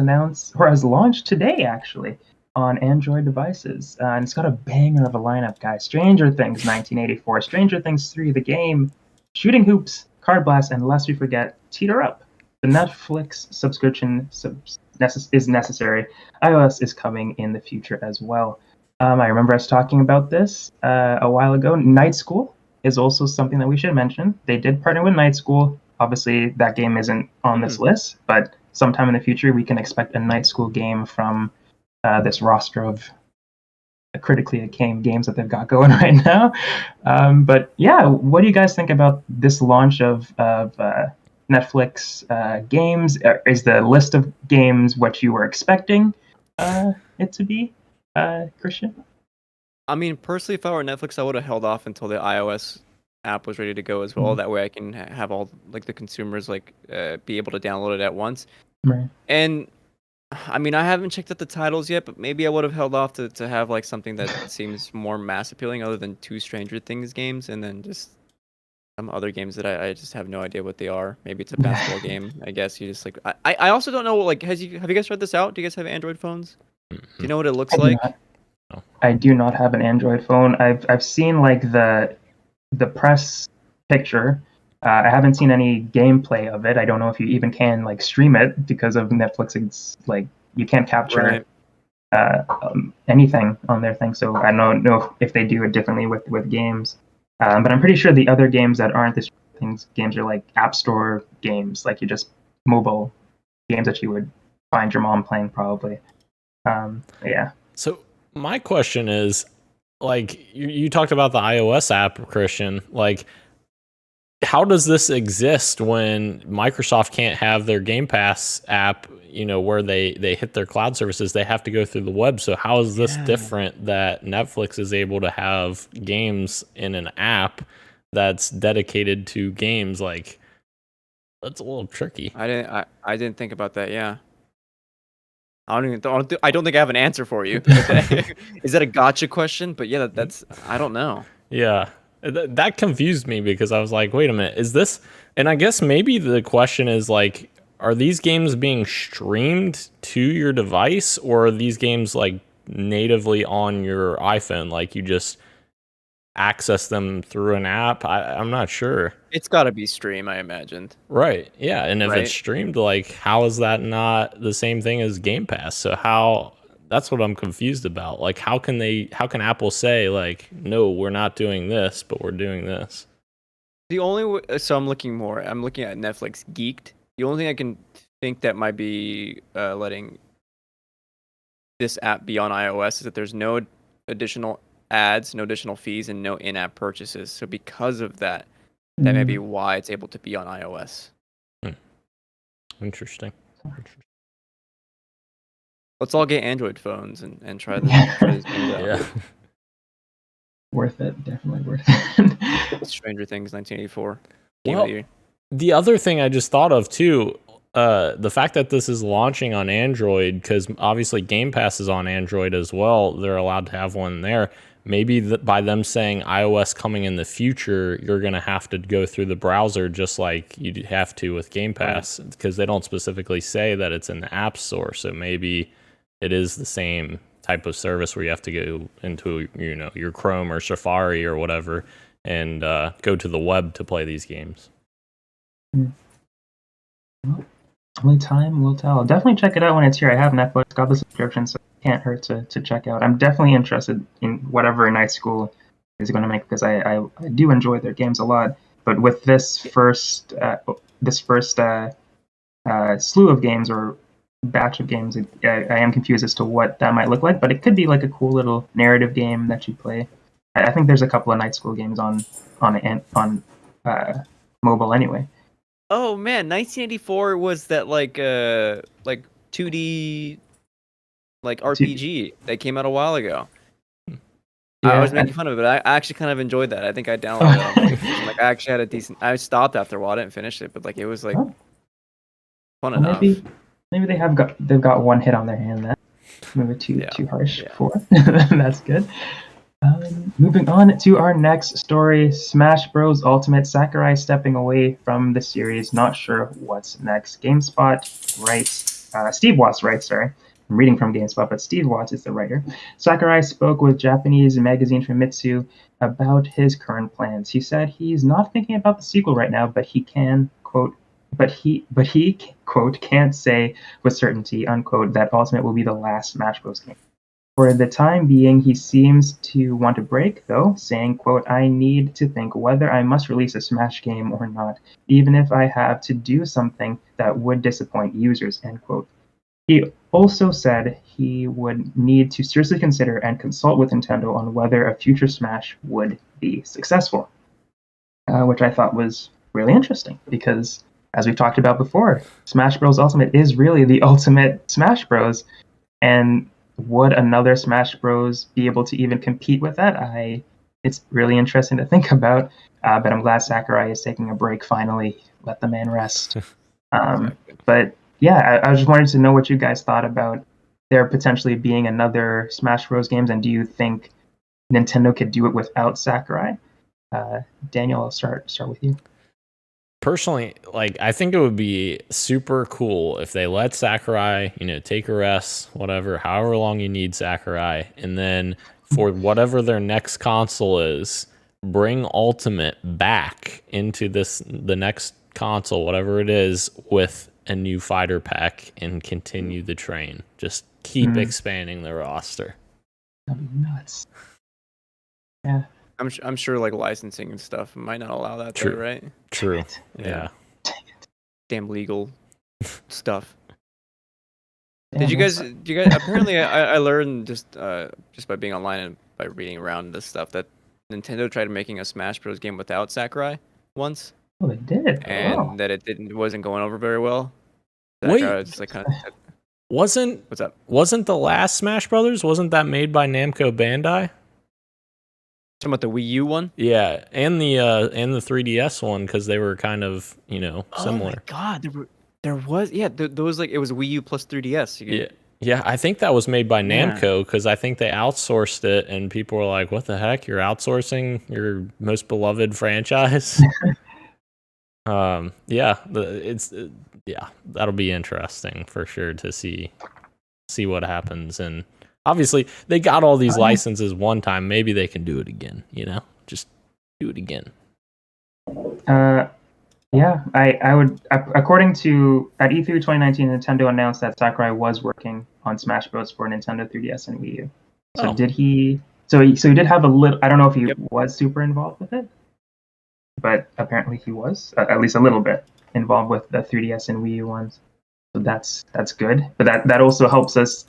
launched today, actually, on Android devices. And it's got a banger of a lineup, guys. Stranger Things 1984, Stranger Things 3, the game, Shooting Hoops, Card Blast, and lest we forget, Teeter Up. The Netflix subscription is necessary. iOS is coming in the future as well. I remember us talking about this a while ago. Night School is also something that we should mention. They did partner with Night School. Obviously, that game isn't on this list, but sometime in the future, we can expect a Night School game from this roster of critically acclaimed games that they've got going right now. But yeah, what do you guys think about this launch of Netflix games? Is the list of games what you were expecting it to be, Christian? I mean, personally, if I were Netflix, I would have held off until the iOS app was ready to go as well. That way I can have all like the consumers be able to download it at once. Right. And I mean, I haven't checked out the titles yet, but maybe I would have held off to have like something that seems more mass appealing other than 2 Stranger Things games and then just some other games that I just have no idea what they are. Maybe it's a basketball game. I guess you just like I also don't know, like, have you guys tried this out? Do you guys have Android phones? Do you know what it looks like? I do not have an Android phone. I've seen like the press picture. I haven't seen any gameplay of it. I don't know if you even can like stream it because of Netflix. It's like you can't capture anything on their thing. So I don't know if they do it differently with games. But I'm pretty sure the other games that aren't this games are like App Store games, like you just mobile games that you would find your mom playing probably. Yeah. So my question is, like, you talked about the iOS app, Christian. Like, how does this exist when Microsoft can't have their Game Pass app, where they hit their cloud services? They have to go through the web. So how is this different that Netflix is able to have games in an app that's dedicated to games? Like, that's a little tricky. I didn't think about that. Yeah. I don't think I have an answer for you. Is that a gotcha question? But yeah, that's I don't know. Yeah. That confused me because I was like, wait a minute, is this? And I guess maybe the question is like, are these games being streamed to your device, or are these games like natively on your iPhone? Like you just access them through an app? I'm not sure. It's got to be stream, I imagined. Right. Yeah. And if Right. it's streamed, like, how is that not the same thing as Game Pass? So how? That's what I'm confused about. Like, how can Apple say like, no, we're not doing this, but we're doing this? The only so I'm looking at Netflix Geeked. The only thing I can think that might be letting this app be on iOS is that there's no additional ads, no additional fees, and no in-app purchases. So because of that, that may be why it's able to be on iOS. Interesting. Let's all get Android phones and try this games out. Yeah. Worth it. Definitely worth it. Stranger Things 1984. Well, the other thing I just thought of too, the fact that this is launching on Android, because obviously Game Pass is on Android as well. They're allowed to have one there. Maybe by them saying iOS coming in the future, you're going to have to go through the browser just like you have to with Game Pass, because they don't specifically say that it's in the App Store. So maybe it is the same type of service where you have to go into your Chrome or Safari or whatever and go to the web to play these games. Well, only time will tell. Definitely check it out when it's here. I have Netflix, got the subscription, so it can't hurt to check out. I'm definitely interested in whatever Night School is going to make, because I do enjoy their games a lot. But with this first slew of games or batch of games, I am confused as to what that might look like. But it could be like a cool little narrative game that you play. I think there's a couple of Night School games on mobile anyway. Oh man, 1984 was that like 2D like RPG that came out a while ago. Yeah, I was making fun of it, but I actually kind of enjoyed that. I think I downloaded it. Like I actually had a decent. I stopped after a while. I didn't finish it, but like it was like fun enough. Maybe they've got one hit on their hand. That maybe too harsh for. That's good. Moving on to our next story, Smash Bros. Ultimate. Sakurai stepping away from the series. Not sure what's next. GameSpot writes, Steve Watts writes, sorry. I'm reading from GameSpot, but Steve Watts is the writer. Sakurai spoke with Japanese magazine Famitsu about his current plans. He said he's not thinking about the sequel right now, but he can, quote, but he quote, can't say with certainty, unquote, that Ultimate will be the last Smash Bros. Game. For the time being, he seems to want a break, though, saying, quote, I need to think whether I must release a Smash game or not, even if I have to do something that would disappoint users, end quote. He also said he would need to seriously consider and consult with Nintendo on whether a future Smash would be successful, which I thought was really interesting, because, as we've talked about before, Smash Bros. Ultimate is really the ultimate Smash Bros., and would another Smash Bros. Be able to even compete with that? It's really interesting to think about, but I'm glad Sakurai is taking a break finally. Let the man rest. But yeah, I just wanted to know what you guys thought about there potentially being another Smash Bros. Games, and do you think Nintendo could do it without Sakurai? Daniel, I'll start with you. Personally, like, I think it would be super cool if they let Sakurai, take a rest, whatever, however long you need Sakurai, and then for whatever their next console is, bring Ultimate back into the next console, whatever it is, with a new fighter pack and continue the train. Just keep expanding the roster. That'd be nuts. Yeah. I'm sure like licensing and stuff might not allow that, True. though, right? True. Yeah. Damn legal stuff. Damn, Did you that's- guys? Apparently, I learned just by being online and by reading around this stuff that Nintendo tried making a Smash Bros. Game without Sakurai once, Oh, they did. and Wow. that it wasn't going over very well. Wait. Sakurai was just like kind of, Wasn't the last Smash Brothers? Wasn't that made by Namco Bandai? talking about the Wii U one? Yeah, and the 3DS one because they were kind of similar. Oh my god, there was those like it was Wii U plus 3DS. Yeah, I think that was made by Yeah. Namco because I think they outsourced it, and people were like, "What the heck? You're outsourcing your most beloved franchise?" That'll be interesting for sure to see what happens. And obviously, they got all these licenses one time. Maybe they can do it again. Just do it again. Yeah, I would. According to at E3 2019, Nintendo announced that Sakurai was working on Smash Bros. For Nintendo 3DS and Wii U. So did he? So he did have a little. I don't know if he was super involved with it, but apparently he was at least a little bit involved with the 3DS and Wii U ones. So that's good. But that also helps us.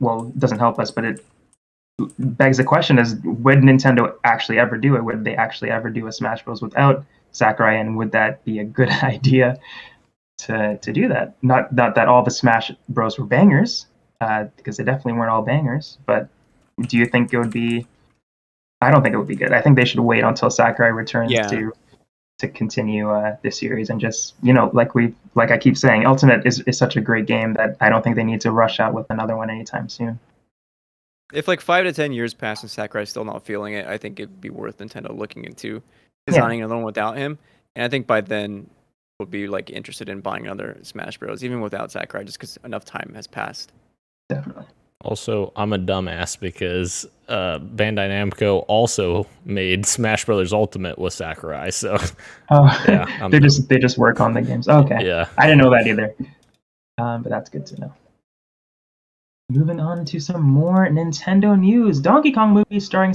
Well, it doesn't help us, but it begs the question: is would Nintendo actually ever do it? Would they actually ever do a Smash Bros. Without Sakurai, and would that be a good idea to do that? Not that all the Smash Bros were bangers, because they definitely weren't all bangers. But do you think it would be? I don't think it would be good. I think they should wait until Sakurai returns to continue this series, and just like I keep saying, Ultimate is such a great game that I don't think they need to rush out with another one anytime soon. If like 5 to 10 years pass and Sakurai's still not feeling it, I think it'd be worth Nintendo looking into designing another one without him. And I think by then we'll be like interested in buying another Smash Bros. Even without Sakurai, just because enough time has passed. Definitely. Also, I'm a dumbass because Bandai Namco also made Smash Brothers Ultimate with Sakurai. So they just work on the games. Okay. Yeah. I didn't know that either. But that's good to know. Moving on to some more Nintendo news. Donkey Kong movie starring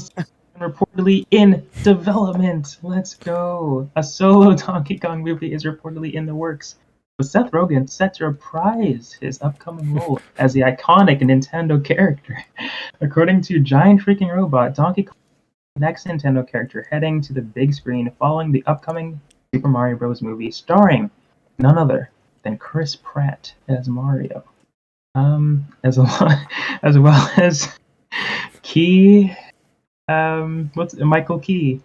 reportedly in development. Let's go. A solo Donkey Kong movie is reportedly in the works, with Seth Rogen set to reprise his upcoming role as the iconic Nintendo character. According to Giant Freaking Robot, Donkey Kong is the next Nintendo character heading to the big screen following the upcoming Super Mario Bros. Movie starring none other than Chris Pratt as Mario. As well as Key. What's Michael Key?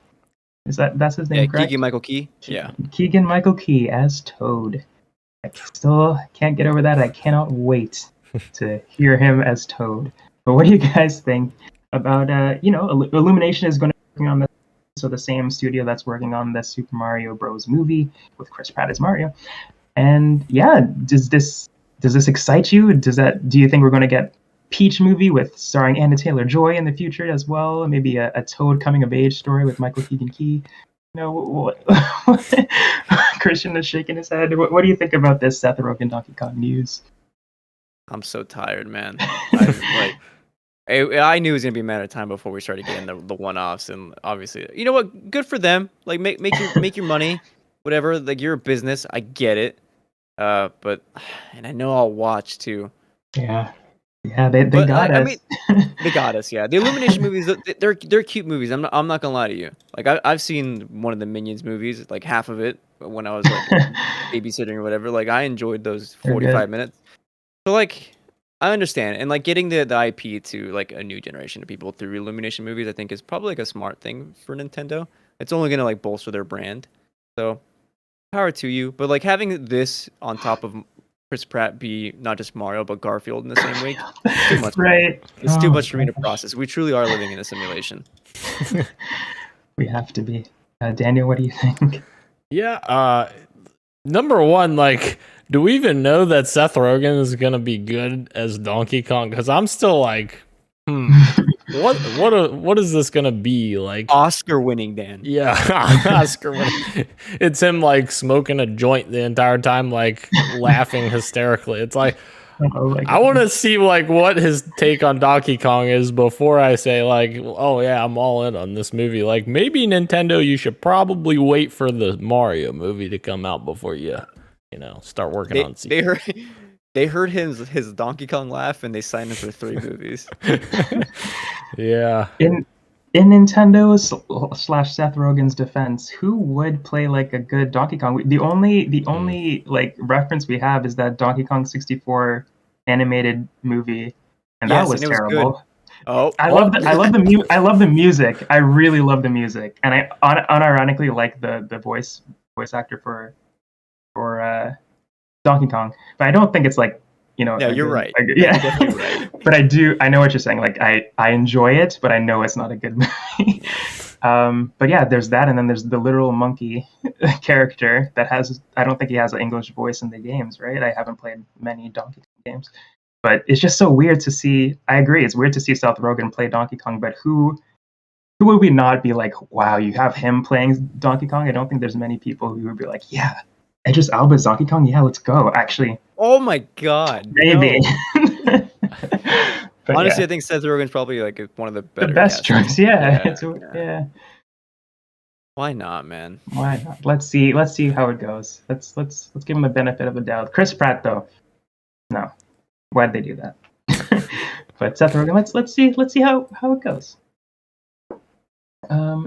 That's his name? Correct? Keegan Michael Key. Yeah. Keegan Michael Key as Toad. I still can't get over that. I cannot wait to hear him as Toad. But what do you guys think about Illumination is going to be working on this, so the same studio that's working on the Super Mario Bros. Movie with Chris Pratt as Mario. And does this excite you? Do you think we're going to get Peach movie starring Anna Taylor-Joy in the future as well? Maybe a Toad coming of age story with Michael Keegan Key. What? Christian is shaking his head. What do you think about this Seth Rogen Donkey Kong news? I'm so tired, man. I knew it was gonna be a matter of time before we started getting the one-offs, and obviously, you know what? Good for them. Like make your money, whatever. Like you're a business. I get it. But and I know I'll watch too. Yeah, they got us. I mean, they got us. Yeah, the Illumination movies, they're cute movies. I'm not gonna lie to you. Like I've seen one of the Minions movies, like half of it when I was like babysitting or whatever. Like I enjoyed those 45 minutes. So like I understand, and like getting the IP to like a new generation of people through Illumination movies, I think is probably like a smart thing for Nintendo. It's only gonna like bolster their brand. So power to you. But like having this on top of Chris Pratt be not just Mario but Garfield in the same week, too much. Right? It's too much for me to process. We truly are living in a simulation. We have to be. Daniel, what do you think? Yeah. Number one, like, do we even know that Seth Rogen is gonna be good as Donkey Kong? Because I'm still like, what is this gonna be like? Oscar winning, Dan. Yeah, Oscar winning. It's him like smoking a joint the entire time, like laughing hysterically. It's like, Oh my I want to goodness. see like what his take on Donkey Kong is before I say like, oh yeah, I'm all in on this movie. Like maybe Nintendo, you should probably wait for the Mario movie to come out before you start working on They sequels. they heard his Donkey Kong laugh and they signed him for 3 movies. Yeah. In Nintendo's slash Seth Rogen's defense, who would play like a good Donkey Kong? The only like reference we have is that Donkey Kong 64 animated movie, and that Yes, was and it was good. terrible. Oh, I love the music. I really love the music, and I unironically like the voice actor for Donkey Kong, but I don't think it's like yeah, you're right. yeah. You're definitely right. But I know what you're saying. Like I enjoy it, but I know it's not a good movie. But yeah, there's that, and then there's the literal monkey character that I don't think he has an English voice in the games, right? I haven't played many Donkey Kong games, but it's just so weird to see. I agree, it's weird to see Seth Rogen play Donkey Kong, but who would we not be like, wow, you have him playing Donkey Kong? I don't think there's many people who would be like, yeah, Idris Elba's Donkey Kong, yeah, let's go. Actually, Oh my god. maybe. No. But Honestly, yeah, I think Seth Rogen's probably like one of the better the best castings. choice. Yeah, Yeah. yeah. Why not, man? Why not? Let's see how it goes. Let's give him the benefit of the doubt. Chris Pratt though, no. Why'd they do that? But Seth Rogen, let's see how it goes.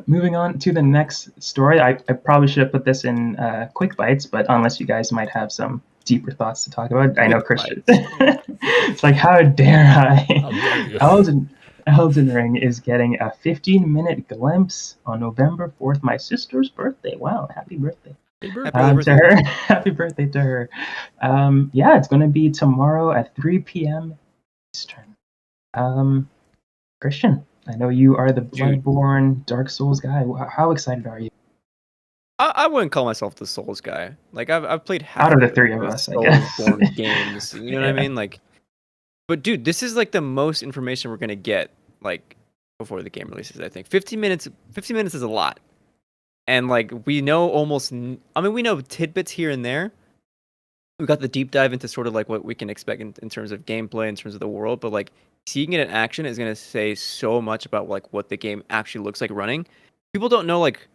Moving on to the next story. I probably should have put this in quick bites, but unless you guys might have some deeper thoughts to talk about, I know Christian. It's like, how dare I? How dare you. Elden Ring is getting a 15-minute glimpse on November 4th, my sister's birthday. Wow, happy birthday. To her. Happy birthday to her. Yeah, it's going to be tomorrow at 3 p.m. Eastern. Christian, I know you are the Bloodborne Dark Souls guy. How excited are you? I wouldn't call myself the Souls guy. Like I've played half Out of the three of us, I guess. Soulsborne games. You know what I Yeah. mean? Like, but dude, this is like the most information we're gonna get like before the game releases. I think 15 minutes. 15 minutes is a lot, and like we know we know tidbits here and there. We got the deep dive into sort of like what we can expect in terms of gameplay, in terms of the world, but like seeing it in action is gonna say so much about like what the game actually looks like running. People don't know like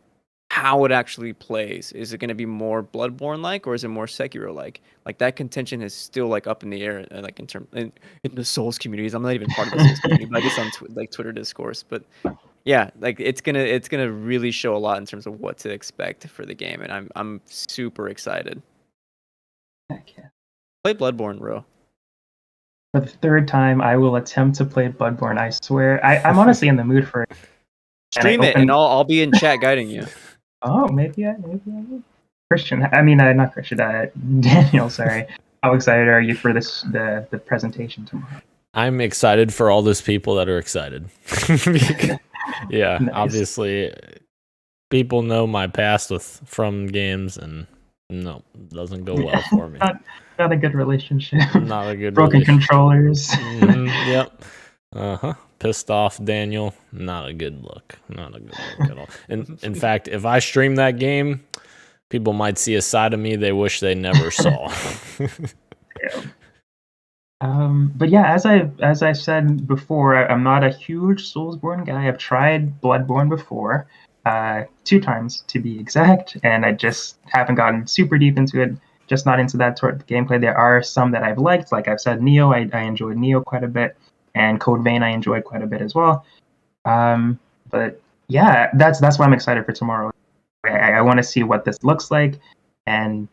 how it actually plays. Is it going to be more Bloodborne like, or is it more Sekiro like? Like that contention is still like up in the air, like in the Souls communities. I'm not even part of the Souls community, but I guess on like Twitter discourse. But yeah, like it's gonna really show a lot in terms of what to expect for the game, and I'm super excited. Heck yeah. Play Bloodborne, bro. For the third time, I will attempt to play Bloodborne. I swear, I'm honestly in the mood for it. Stream it, and I'll be in chat guiding you. Oh, maybe I will. Christian, I mean, not Christian. Daniel, sorry. How excited are you for the presentation tomorrow? I'm excited for all those people that are excited. Yeah, Nice. obviously, people know my past from games, and no, it doesn't go well for me. Not a good relationship. Not a good Broken relationship. controllers. Yep. Pissed off Daniel. Not a good look. Not a good look at all. In fact, if I stream that game, people might see a side of me they wish they never saw. Yeah. But yeah, as I said before, I'm not a huge Soulsborne guy. I've tried Bloodborne before, 2 times to be exact, and I just haven't gotten super deep into it. Just not into that sort of gameplay. There are some that I've liked, like I've said, Neo. I enjoyed Neo quite a bit, and Code Vein I enjoyed quite a bit as well. But yeah, that's why I'm excited for tomorrow. I want to see what this looks like, and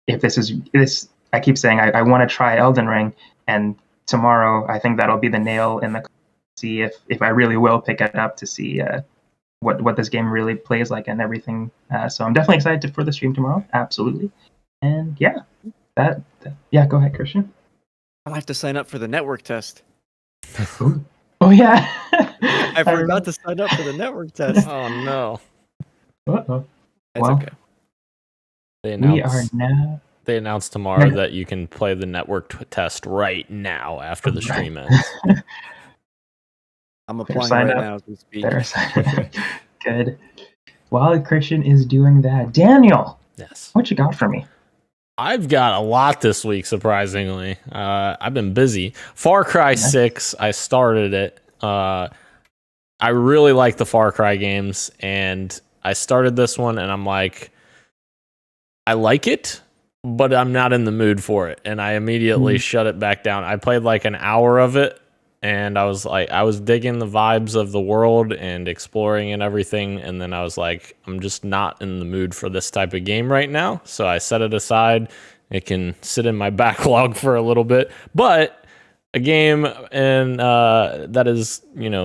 if this is this. I keep saying I want to try Elden Ring, and tomorrow I think that'll be the nail in the see if I really will pick it up to see what this game really plays like and everything. So I'm definitely excited for the stream tomorrow. Absolutely. And yeah, yeah. Go ahead, Christian. I'll have to sign up for the network test. Oh yeah. I forgot to sign up for the network test. Oh no. Uh-oh. It's Well, okay. They announced tomorrow that you can play the network test right now after the stream ends. I'm Better applying sign right up. now as we speak. Good. While Christian is doing that, Daniel, Yes. what you got for me? I've got a lot this week, surprisingly. I've been busy. Far Cry 6, I started it. I really like the Far Cry games, and I started this one, and I'm like, I like it, but I'm not in the mood for it, and I immediately shut it back down. I played like an hour of it, and I was digging the vibes of the world and exploring and everything, and then I was like, I'm just not in the mood for this type of game right now, so I set it aside. It can sit in my backlog for a little bit, but a game and that is,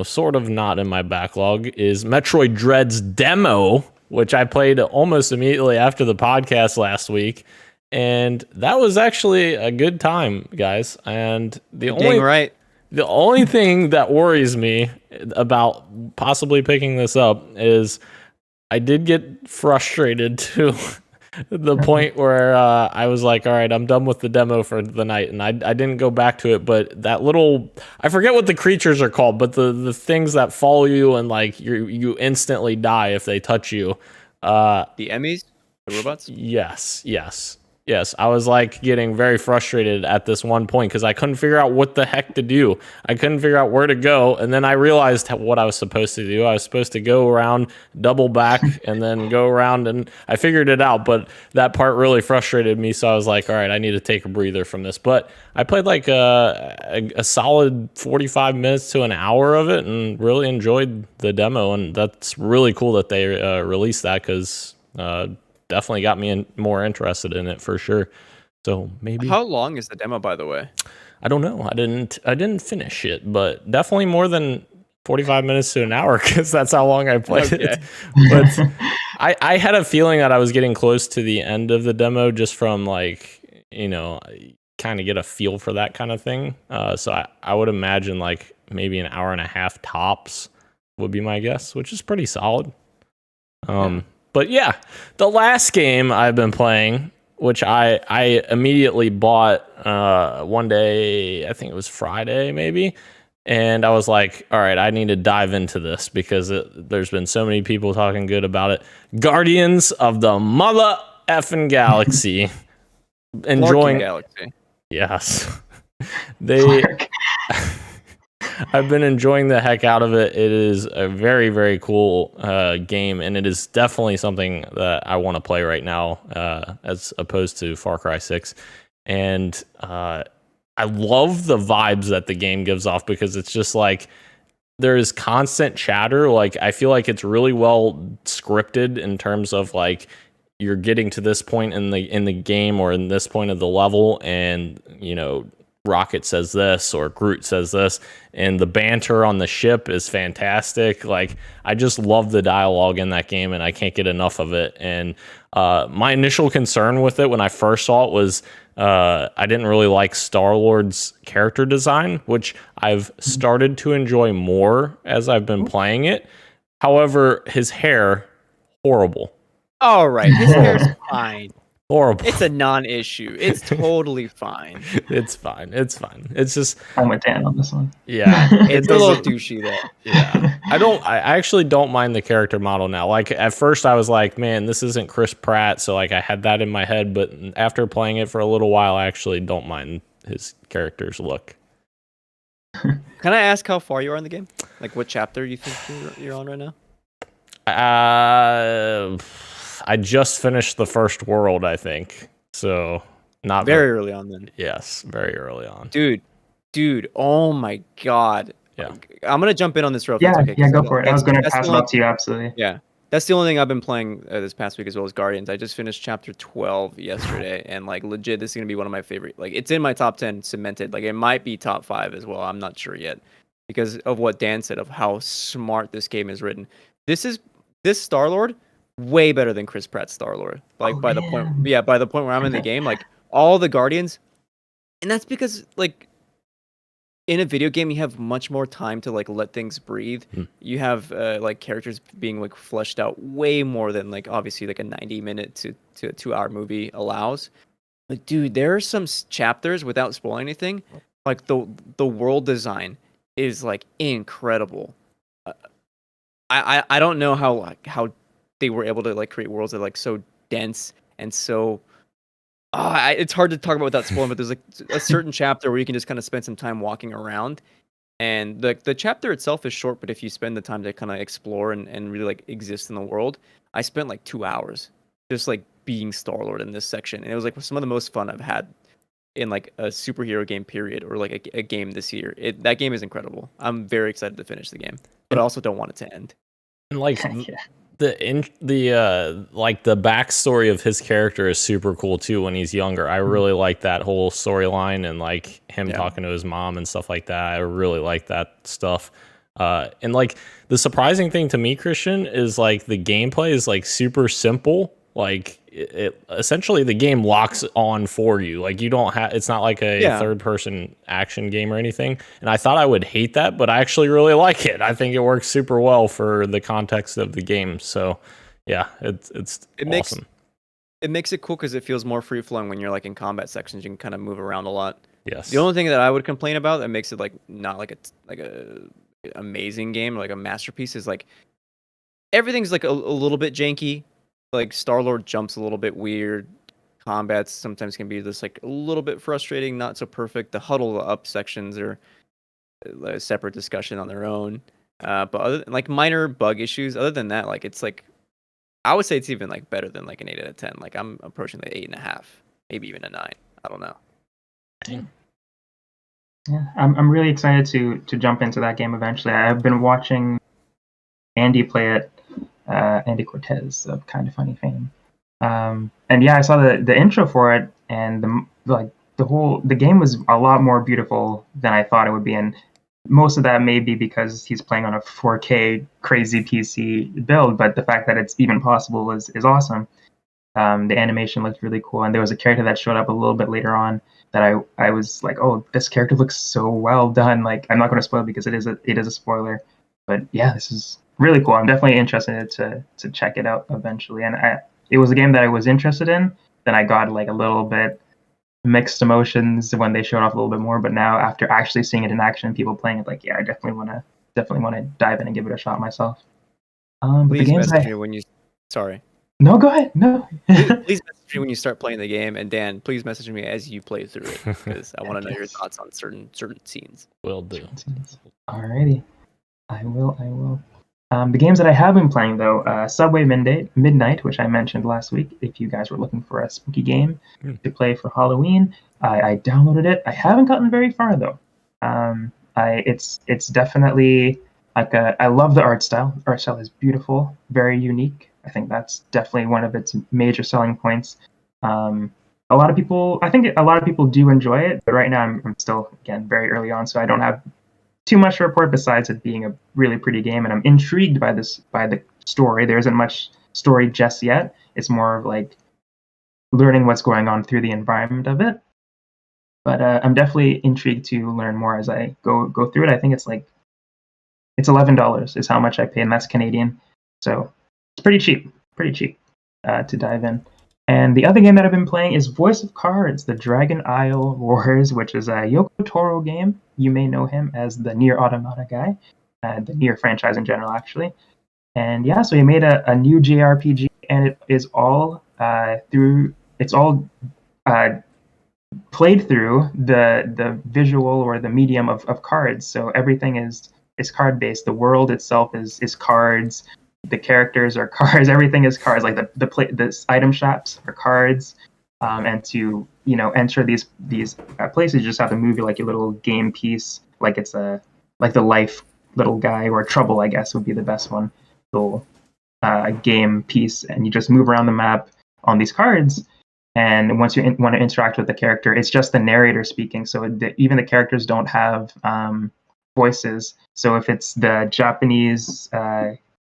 sort of not in my backlog is Metroid Dread's demo, which I played almost immediately after the podcast last week. And that was actually a good time, guys. And the only thing that worries me about possibly picking this up is I did get frustrated to the point where I was like, all right, I'm done with the demo for the night. And I didn't go back to it. But that little, I forget what the creatures are called, but the things that follow you and like you instantly die if they touch you. The Emmys? The robots? Yes, I was like getting very frustrated at this one point because I couldn't figure out what the heck to do. I couldn't figure out where to go, and then I realized what I was supposed to do. I was supposed to go around, double back, and then go around, and I figured it out, but that part really frustrated me, so I was like, all right, I need to take a breather from this. But I played like a solid 45 minutes to an hour of it and really enjoyed the demo, and that's really cool that they released that because definitely got me more interested in it for sure. So maybe. How long is the demo, by the way? I don't know. I didn't finish it, but definitely more than 45 minutes to an hour because that's how long I played it. But I had a feeling that I was getting close to the end of the demo just from like, kind of get a feel for that kind of thing. So I would imagine like maybe an hour and a half tops would be my guess, which is pretty solid. But yeah, the last game I've been playing, which I immediately bought one day, I think it was Friday maybe, and I was like, all right, I need to dive into this because there's been so many people talking good about it. Guardians of the Mother Effing Galaxy. Enjoying Galaxy. Yes. I've been enjoying the heck out of it. It is a very, very cool game, and it is definitely something that I want to play right now as opposed to Far Cry 6. And I love the vibes that the game gives off because it's just like there is constant chatter. Like I feel like it's really well scripted in terms of like you're getting to this point in the game or in this point of the level, and Rocket says this or Groot says this, and the banter on the ship is fantastic. Like I just love the dialogue in that game, and I can't get enough of it. And my initial concern with it when I first saw it was I didn't really like Star-Lord's character design, which I've started to enjoy more as I've been playing it. However, his hair, horrible. All right, his hair's fine. Horrible. It's a non-issue. It's totally fine. It's fine. It's just I'm with Dan on this one. Yeah. It's a little douchey though. Yeah. I actually don't mind the character model now. Like at first I was like, man, this isn't Chris Pratt, so like I had that in my head, but after playing it for a little while, I actually don't mind his character's look. Can I ask how far you are in the game? Like what chapter you think you're on right now? I just finished the first world, I think. So not very early on then. Yes, very early on. Dude, oh my god. Yeah. I'm gonna jump in on this real fast. Okay, yeah, go for it. I was gonna pass it up to you, absolutely. Yeah. That's the only thing I've been playing this past week as well as Guardians. I just finished chapter 12 yesterday, and like legit, this is gonna be one of my favorite. Like it's in my top 10 cemented. Like it might be top 5 as well. I'm not sure yet because of what Dan said of how smart this game is written. This Star-Lord way better than Chris Pratt's Star-Lord. Like by the point where I'm in the game, like all the Guardians, and that's because like in a video game you have much more time to like let things breathe. You have like characters being like fleshed out way more than like obviously like a 90-minute to a 2-hour movie allows. Like dude, there are some chapters without spoiling anything. Like the world design is like incredible. I don't know how they were able to like create worlds that are like so dense and so it's hard to talk about without spoiling, but there's like a certain chapter where you can just kind of spend some time walking around. And the chapter itself is short, but if you spend the time to kind of explore and really like exist in the world, I spent like 2 hours just like being Star-Lord in this section. And it was like some of the most fun I've had in like a superhero game period, or like a game this year. That game is incredible. I'm very excited to finish the game, but I also don't want it to end. And like the backstory of his character is super cool too when he's younger. I really like that whole storyline and like him talking to his mom and stuff like that. I really like that stuff. And like the surprising thing to me, Christian, is like the gameplay is like super simple. Like it essentially the game locks on for you. Like you don't have, it's not like a third person action game or anything. And I thought I would hate that, but I actually really like it. I think it works super well for the context of the game. So yeah, it's awesome. It makes it cool because it feels more free flowing when you're like in combat sections. You can kind of move around a lot. Yes. The only thing that I would complain about that makes it like not like a amazing game, like a masterpiece, is like everything's like a little bit janky. Like Star-Lord jumps a little bit weird. Combats sometimes can be just like a little bit frustrating, not so perfect. The huddle up sections are a separate discussion on their own. But other than, like minor bug issues, other than that, like it's like I would say it's even like better than like an 8 out of 10. Like I'm approaching the 8.5, maybe even a 9. I don't know. Yeah, I'm really excited to jump into that game eventually. I've been watching Andy play it. Andy Cortez of Kind of Funny fame, and yeah, I saw the intro for it, and the game was a lot more beautiful than I thought it would be, and most of that may be because he's playing on a 4K crazy PC build, but the fact that it's even possible is awesome. The animation looked really cool, and there was a character that showed up a little bit later on that I was like, oh, this character looks so well done. Like, I'm not going to spoil it because it is a spoiler, but yeah, this is really cool. I'm definitely interested to check it out eventually. And it was a game that I was interested in. Then I got like a little bit mixed emotions when they showed off a little bit more. But now after actually seeing it in action, people playing it, like, yeah, I definitely want to dive in and give it a shot myself. Please message me when you. Sorry. No, go ahead. No. Please message me when you start playing the game, and Dan, please message me as you play through it because I want to know your thoughts on certain scenes. Will do. Alrighty, I will. The games that I have been playing, though, Subway Midnight, which I mentioned last week, if you guys were looking for a spooky game to play for Halloween, I downloaded it. I haven't gotten very far, though. It's definitely like I love the art style. The art style is beautiful, very unique. I think that's definitely one of its major selling points. I think a lot of people do enjoy it, but right now I'm still, again, very early on, so I don't have too much to report besides it being a really pretty game, and I'm intrigued by the story. There isn't much story just yet. It's more of like learning what's going on through the environment of it. But I'm definitely intrigued to learn more as I go through it. I think it's $11 is how much I pay, and that's Canadian, so it's pretty cheap to dive in. And the other game that I've been playing is Voice of Cards, the Dragon Isle Wars, which is a Yoko Taro game. You may know him as the Nier Automata guy, the Nier franchise in general, actually. And yeah, so he made a new JRPG, and it is all played through the visual or the medium of cards. So everything is card-based. The world itself is cards. The characters are cards. Everything is cards. Like the item shops are cards. And to enter these places, you just have to move like a little game piece, like it's like the life little guy, or trouble, I guess would be the best one. Little game piece, and you just move around the map on these cards. And once you want to interact with the character, it's just the narrator speaking. So even the characters don't have voices. So if it's the Japanese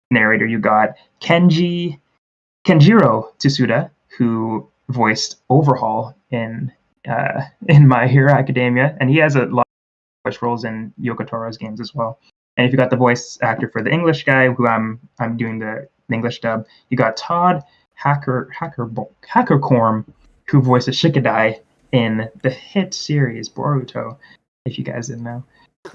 narrator, you got Kenjiro Tsuda, who voiced Overhaul in My Hero Academia, and he has a lot of voice roles in Yoko Taro's games as well. And if you got the voice actor for the English guy, who I'm doing the English dub, you got Todd Hackercorm, who voices Shikadai in the hit series Boruto, if you guys didn't know.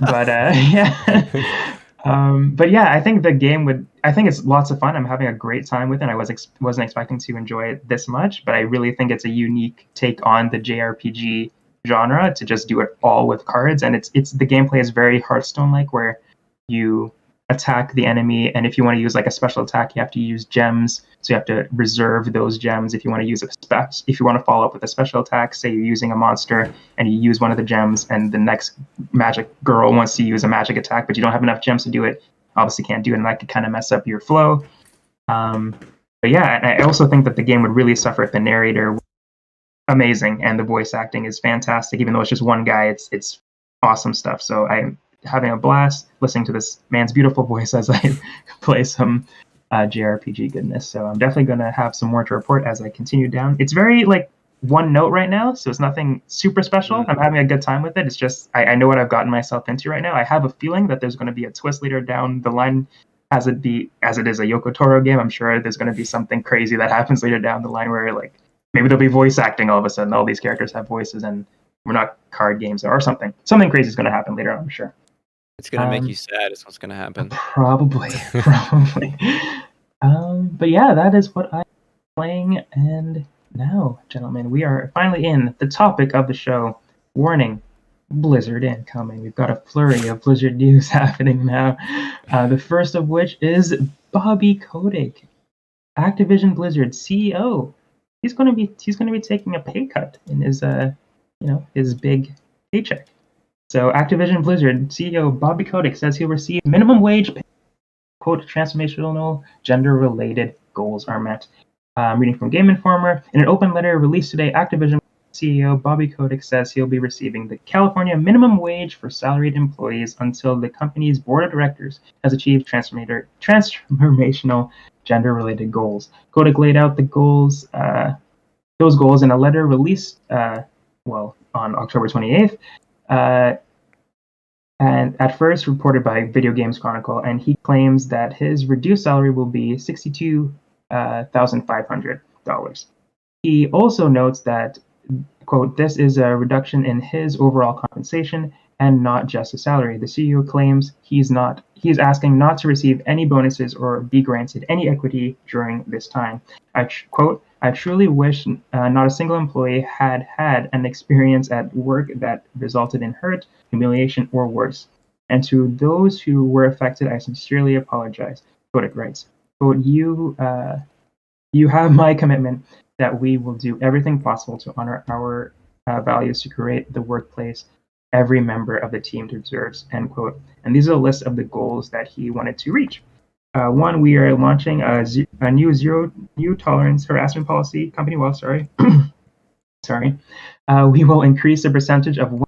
But yeah. But yeah, I think the game would. I think it's lots of fun. I'm having a great time with it. I wasn't expecting to enjoy it this much, but I really think it's a unique take on the JRPG genre to just do it all with cards. And it's the gameplay is very Hearthstone like, where you attack the enemy, and if you want to use like a special attack, you have to use gems. So you have to reserve those gems if you want to use if you want to follow up with a special attack. Say you're using a monster and you use one of the gems, and the next magic girl wants to use a magic attack, but you don't have enough gems to do it. Obviously, can't do it, and that could kind of mess up your flow. But yeah, and I also think that the game would really suffer if the narrator was amazing and the voice acting is fantastic. Even though it's just one guy, it's awesome stuff. So I'm having a blast listening to this man's beautiful voice as I play some JRPG goodness. So I'm definitely going to have some more to report as I continue down. It's very like one note right now, so it's nothing super special. I'm having a good time with it. It's just I know what I've gotten myself into right now. I have a feeling that there's going to be a twist later down the line, as it is a Yoko Taro game. I'm sure there's going to be something crazy that happens later down the line where like maybe there'll be voice acting all of a sudden. All these characters have voices and we're not card games or something. Something crazy is going to happen later on, I'm sure. It's gonna make you sad. Is what's gonna happen. Probably. But yeah, that is what I'm playing. And now, gentlemen, we are finally in the topic of the show. Warning: Blizzard incoming. We've got a flurry of Blizzard news happening now. The first of which is Bobby Kotick, Activision Blizzard CEO. He's going to be taking a pay cut in his his big paycheck. So Activision Blizzard CEO Bobby Kotick says he'll receive minimum wage pay. Quote, transformational gender-related goals are met. Reading from Game Informer, in an open letter released today, Activision CEO Bobby Kotick says he'll be receiving the California minimum wage for salaried employees until the company's board of directors has achieved transformational gender-related goals. Kotick laid out those goals in a letter released on October 28th. And at first reported by Video Games Chronicle, and he claims that his reduced salary will be $62,500. He also notes that, quote, this is a reduction in his overall compensation and not just a salary. The CEO claims he's asking not to receive any bonuses or be granted any equity during this time. Quote, I truly wish not a single employee had an experience at work that resulted in hurt, humiliation, or worse. And to those who were affected, I sincerely apologize. Kotick writes, quote, you have my commitment that we will do everything possible to honor our values to create the workplace every member of the team deserves, end quote. And these are a list of the goals that he wanted to reach. One, we are launching a new zero tolerance harassment policy company-wide. We will increase the percentage of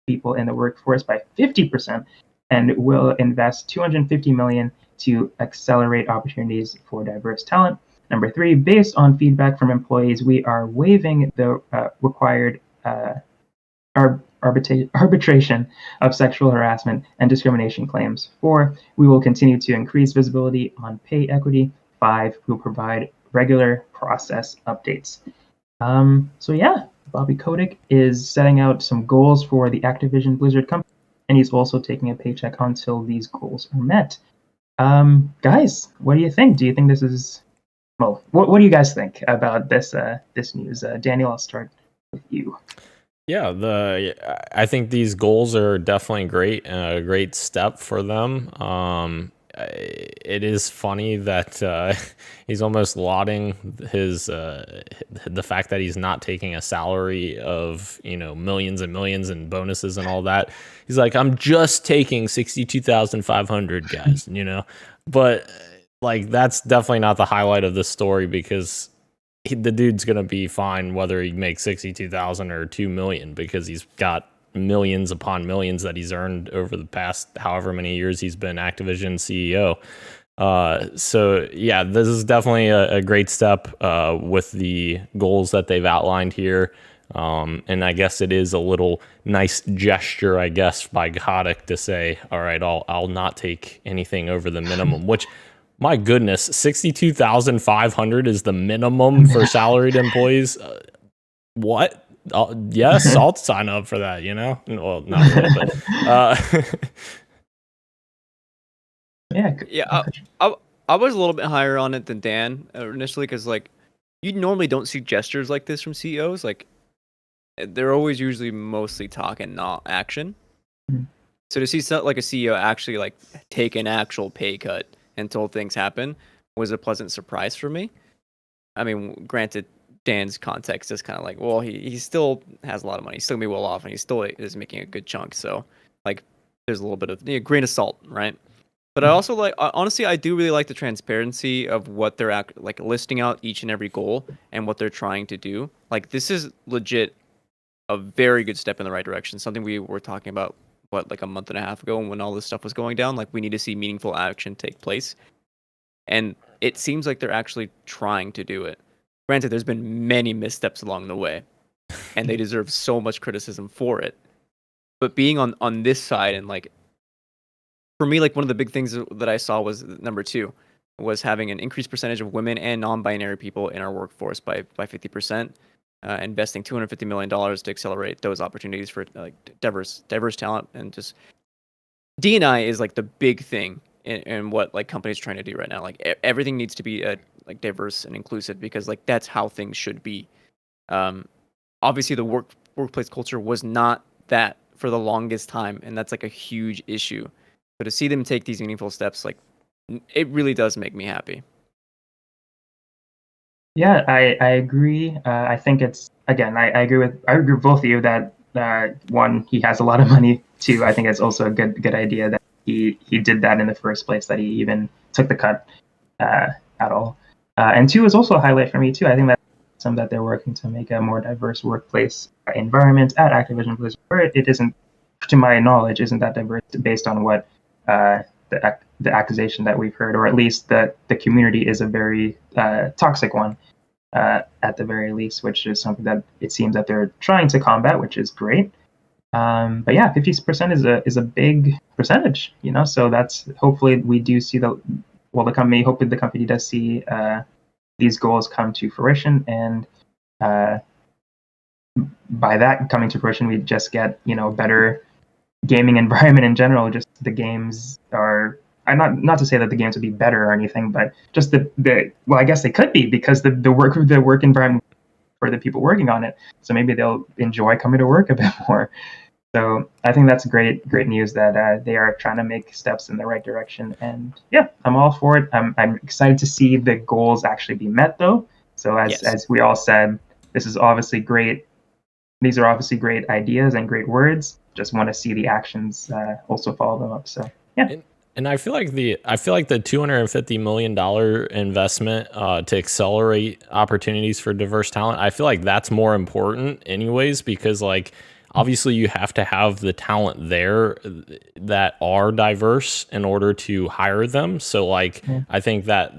people in the workforce by 50%, and will invest $250 million to accelerate opportunities for diverse talent. Number 3, based on feedback from employees, we are waiving the required arbitration of sexual harassment and discrimination claims. 4, we will continue to increase visibility on pay equity. 5, we will provide regular process updates. So yeah, Bobby Kotick is setting out some goals for the Activision Blizzard company, and he's also taking a paycheck until these goals are met. Guys, what do you think? Do you think this is... Well, what do you guys think about this news? Daniel, I'll start with you. Yeah, I think these goals are definitely great, a great step for them. It is funny that he's almost lauding the fact that he's not taking a salary of millions and millions and bonuses and all that. He's like, I'm just taking $62,500, guys. But like that's definitely not the highlight of this story, because the dude's gonna be fine whether he makes 62,000 or 2 million, because he's got millions upon millions that he's earned over the past however many years he's been Activision CEO. So yeah, this is definitely a great step with the goals that they've outlined here. And I guess it is a little nice gesture, I guess, by Kotick to say, all right, I'll not take anything over the minimum, which, my goodness, 62,500 is the minimum for salaried employees. What? Yes, I'll sign up for that. Well, not really, but Yeah, I was a little bit higher on it than Dan initially because like you normally don't see gestures like this from CEOs. Like they're always usually mostly talk and not action. Mhm. So to see like a CEO actually like take an actual pay cut until things happen was a pleasant surprise for me. I mean, granted, Dan's context is kind of like, well, he still has a lot of money, he's still gonna be well off, and he still is making a good chunk. So like, there's a little bit of grain of salt, right? But I also like, honestly, I do really like the transparency of what they're like listing out each and every goal and what they're trying to do. Like this is legit a very good step in the right direction. Something we were talking about like a month and a half ago when all this stuff was going down. Like we need to see meaningful action take place, and it seems like they're actually trying to do it. Granted, there's been many missteps along the way, and they deserve so much criticism for it. But being on this side and like, for me, like one of the big things that I saw was number 2 was having an increased percentage of women and non-binary people in our workforce by 50%, investing $250 million to accelerate those opportunities for like diverse talent, and just D&I is like the big thing in what like companies are trying to do right now. Like everything needs to be like diverse and inclusive because like that's how things should be. Obviously, the workplace culture was not that for the longest time, and that's like a huge issue. So to see them take these meaningful steps, like it really does make me happy. Yeah, I agree. I think it's again. I agree with both of you that one, he has a lot of money. Two, I think it's also a good idea that he did that in the first place. That he even took the cut at all. And two is also a highlight for me too. I think that some that they're working to make a more diverse workplace environment at Activision Blizzard, where it isn't, to my knowledge, isn't that diverse based on what the accusation that we've heard, or at least the community is a very toxic one. At the very least, which is something that it seems that they're trying to combat, which is great. But yeah, 50% is a big percentage, So that's, hopefully we do see hopefully the company does see these goals come to fruition, and by that coming to fruition, we just get better gaming environment in general. Just the games are. I'm not to say that the games would be better or anything, but just well, I guess they could be, because the work environment for the people working on it. So maybe they'll enjoy coming to work a bit more. So I think that's great news that they are trying to make steps in the right direction. And yeah, I'm all for it. I'm excited to see the goals actually be met, though. So as we all said, this is obviously great. These are obviously great ideas and great words. Just want to see the actions also follow them up. So yeah. And I feel like the $250 million investment to accelerate opportunities for diverse talent, I feel like that's more important anyways, because like obviously you have to have the talent there that are diverse in order to hire them. So like I think that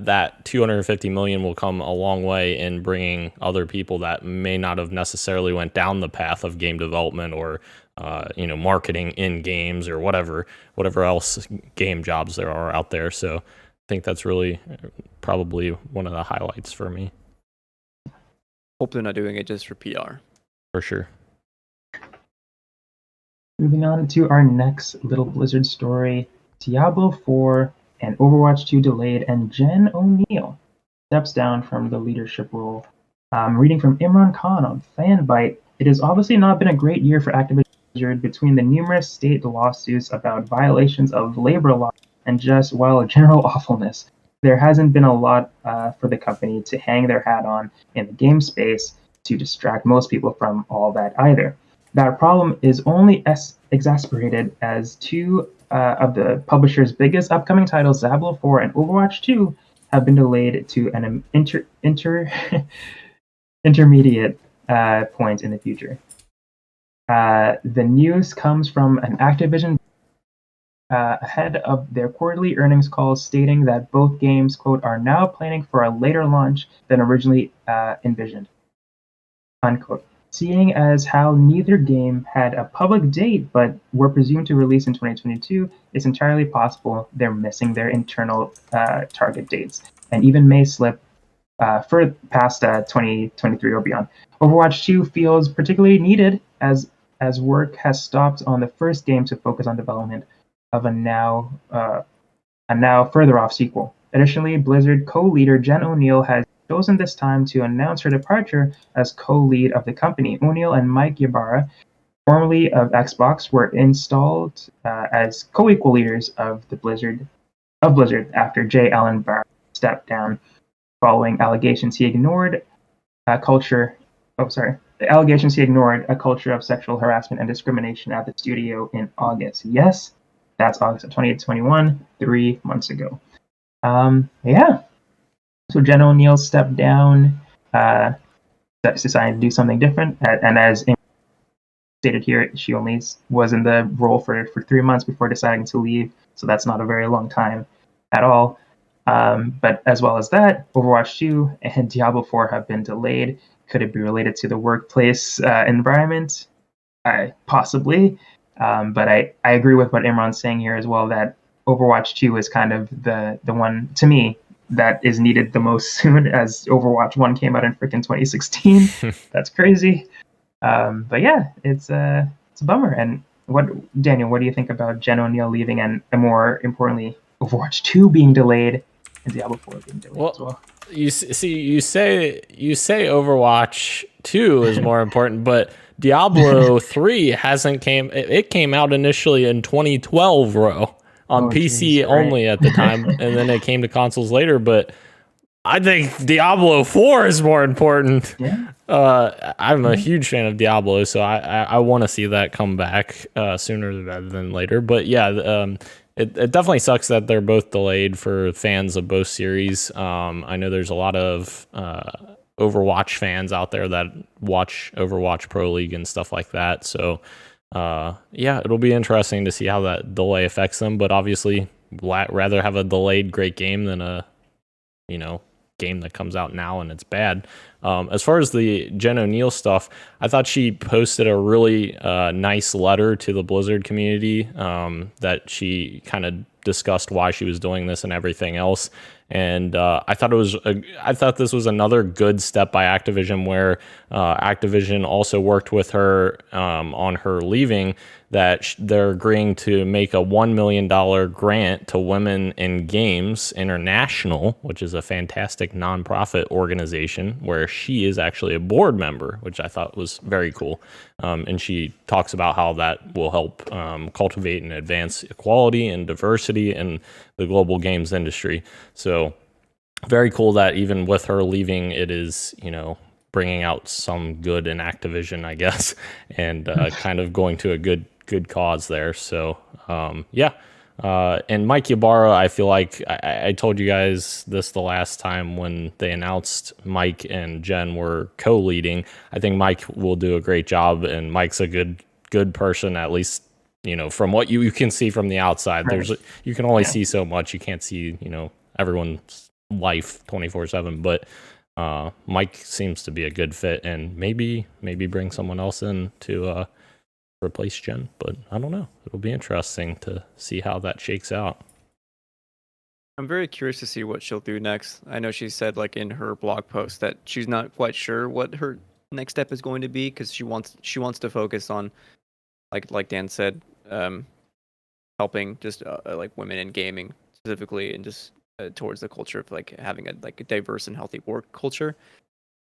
$250 million will come a long way in bringing other people that may not have necessarily went down the path of game development or marketing in games or whatever else game jobs there are out there. So I think that's really probably one of the highlights for me. Hope they're not doing it just for PR. For sure. Moving on to our next little Blizzard story, Diablo 4 and Overwatch 2 delayed, and Jen O'Neill steps down from the leadership role. Reading from Imran Khan on Fanbyte, it has obviously not been a great year for Activision Blizzard between the numerous state lawsuits about violations of labor law and just, general awfulness. There hasn't been a lot for the company to hang their hat on in the game space to distract most people from all that either. That problem is only exasperated as two of the publisher's biggest upcoming titles, Diablo 4 and Overwatch 2, have been delayed to an intermediate point in the future. The news comes from an Activision ahead of their quarterly earnings calls, stating that both games, quote, are now planning for a later launch than originally envisioned, unquote. Seeing as how neither game had a public date but were presumed to release in 2022, it's entirely possible they're missing their internal target dates, and even may slip past 2023 or beyond. Overwatch 2 feels particularly needed as work has stopped on the first game to focus on development of a now a now further off sequel. Additionally, Blizzard co-leader Jen O'Neill has chosen this time to announce her departure as co-lead of the company. O'Neill and Mike Ybarra, formerly of Xbox, were installed as co-equal leaders of Blizzard after J. Allen Barr stepped down following allegations he ignored a culture. The allegations he ignored a culture of sexual harassment and discrimination at the studio in August. Yes, that's August of 2021, 3 months ago. Yeah. So Jen O'Neill stepped down, decided to do something different, and as stated here, she only was in the role for 3 months before deciding to leave, so that's not a very long time at all. But as well as that, Overwatch 2 and Diablo 4 have been delayed. Could it be related to the workplace environment? Possibly. But I agree with what Imran's saying here as well, that Overwatch 2 is kind of the one, to me, that is needed the most soon, as Overwatch 1 came out in freaking 2016. That's crazy. But yeah, it's a bummer. And Daniel, what do you think about Jen O'Neill leaving, and more importantly, Overwatch 2 being delayed and Diablo 4 being delayed as well? You say Overwatch 2 is more important, but Diablo 3 hasn't came. It came out initially in 2012, on PC only at the time, and then it came to consoles later. But I think Diablo 4 is more important. Yeah. I'm a huge fan of Diablo, so I want to see that come back sooner rather than later. But yeah, it definitely sucks that they're both delayed for fans of both series. I know there's a lot of Overwatch fans out there that watch Overwatch Pro League and stuff like that. So yeah, it'll be interesting to see how that delay affects them. But obviously, rather have a delayed great game than a game that comes out now and it's bad. As far as the Jen O'Neill stuff, I thought she posted a really nice letter to the Blizzard community that she kind of discussed why she was doing this and everything else. And I thought this was another good step by Activision, where Activision also worked with her on her leaving, that they're agreeing to make a $1 million grant to Women in Games International, which is a fantastic nonprofit organization where she is actually a board member, which I thought was very cool. And she talks about how that will help cultivate and advance equality and diversity in the global games industry. So very cool that even with her leaving, it is, bringing out some good in Activision, I guess, and kind of going to a good cause there. So yeah. And Mike Ybarra, I feel like I told you guys this the last time when they announced Mike and Jen were co-leading. I think Mike will do a great job, and Mike's a good person, at least from what you can see from the outside. Right. You can only see so much. You can't see everyone's life 24/7, but Mike seems to be a good fit, and maybe bring someone else in to replace Jen, but I don't know. It'll be interesting to see how that shakes out. I'm very curious to see what she'll do next. I know she said, like, in her blog post that she's not quite sure what her next step is going to be, because she wants to focus on, like Dan said, helping just like women in gaming specifically, and just towards the culture of like having a diverse and healthy work culture.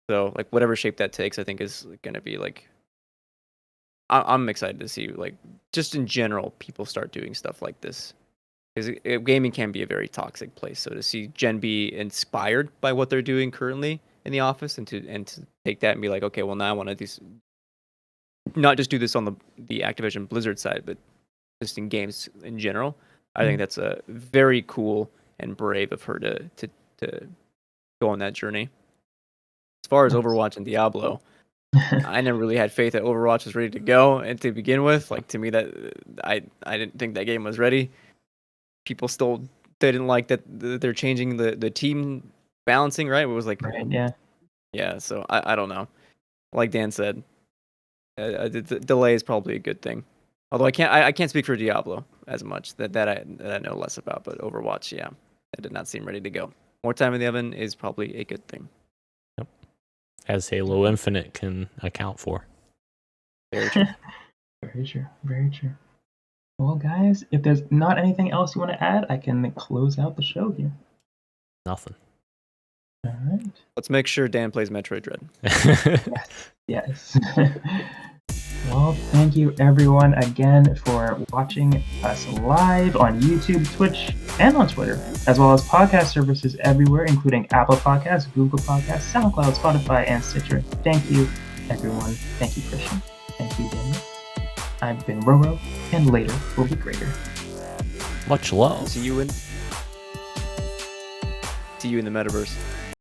So like whatever shape that takes, I think is going to be like, I'm excited to see, like, just in general, people start doing stuff like this, because gaming can be a very toxic place. So to see Jen be inspired by what they're doing currently in the office, and to take that and be like, okay, well, now I want to not just do this on the Activision Blizzard side, but just in games in general. I think that's a very cool and brave of her to go on that journey. As far as Overwatch and Diablo, I never really had faith that Overwatch was ready to go, and to begin with, like, to me, that I didn't think that game was ready. People still didn't like that they're changing the team balancing, right? It was like, right, yeah. So I don't know. Like Dan said, the delay is probably a good thing. Although I can't speak for Diablo as much, that I know less about, but Overwatch, yeah, that did not seem ready to go. More time in the oven is probably a good thing. As Halo Infinite can account for. Very true. Very true. Very true. Well, guys, if there's not anything else you want to add, I can close out the show here. Nothing. All right. Let's make sure Dan plays Metroid Dread. Yes. Well, thank you everyone again for watching us live on YouTube, Twitch, and on Twitter, as well as podcast services everywhere, including Apple Podcasts, Google Podcasts, SoundCloud, Spotify, and Stitcher. Thank you, everyone. Thank you, Christian. Thank you, Daniel. I've been Roro, and later will be greater. Much love. See you in the metaverse.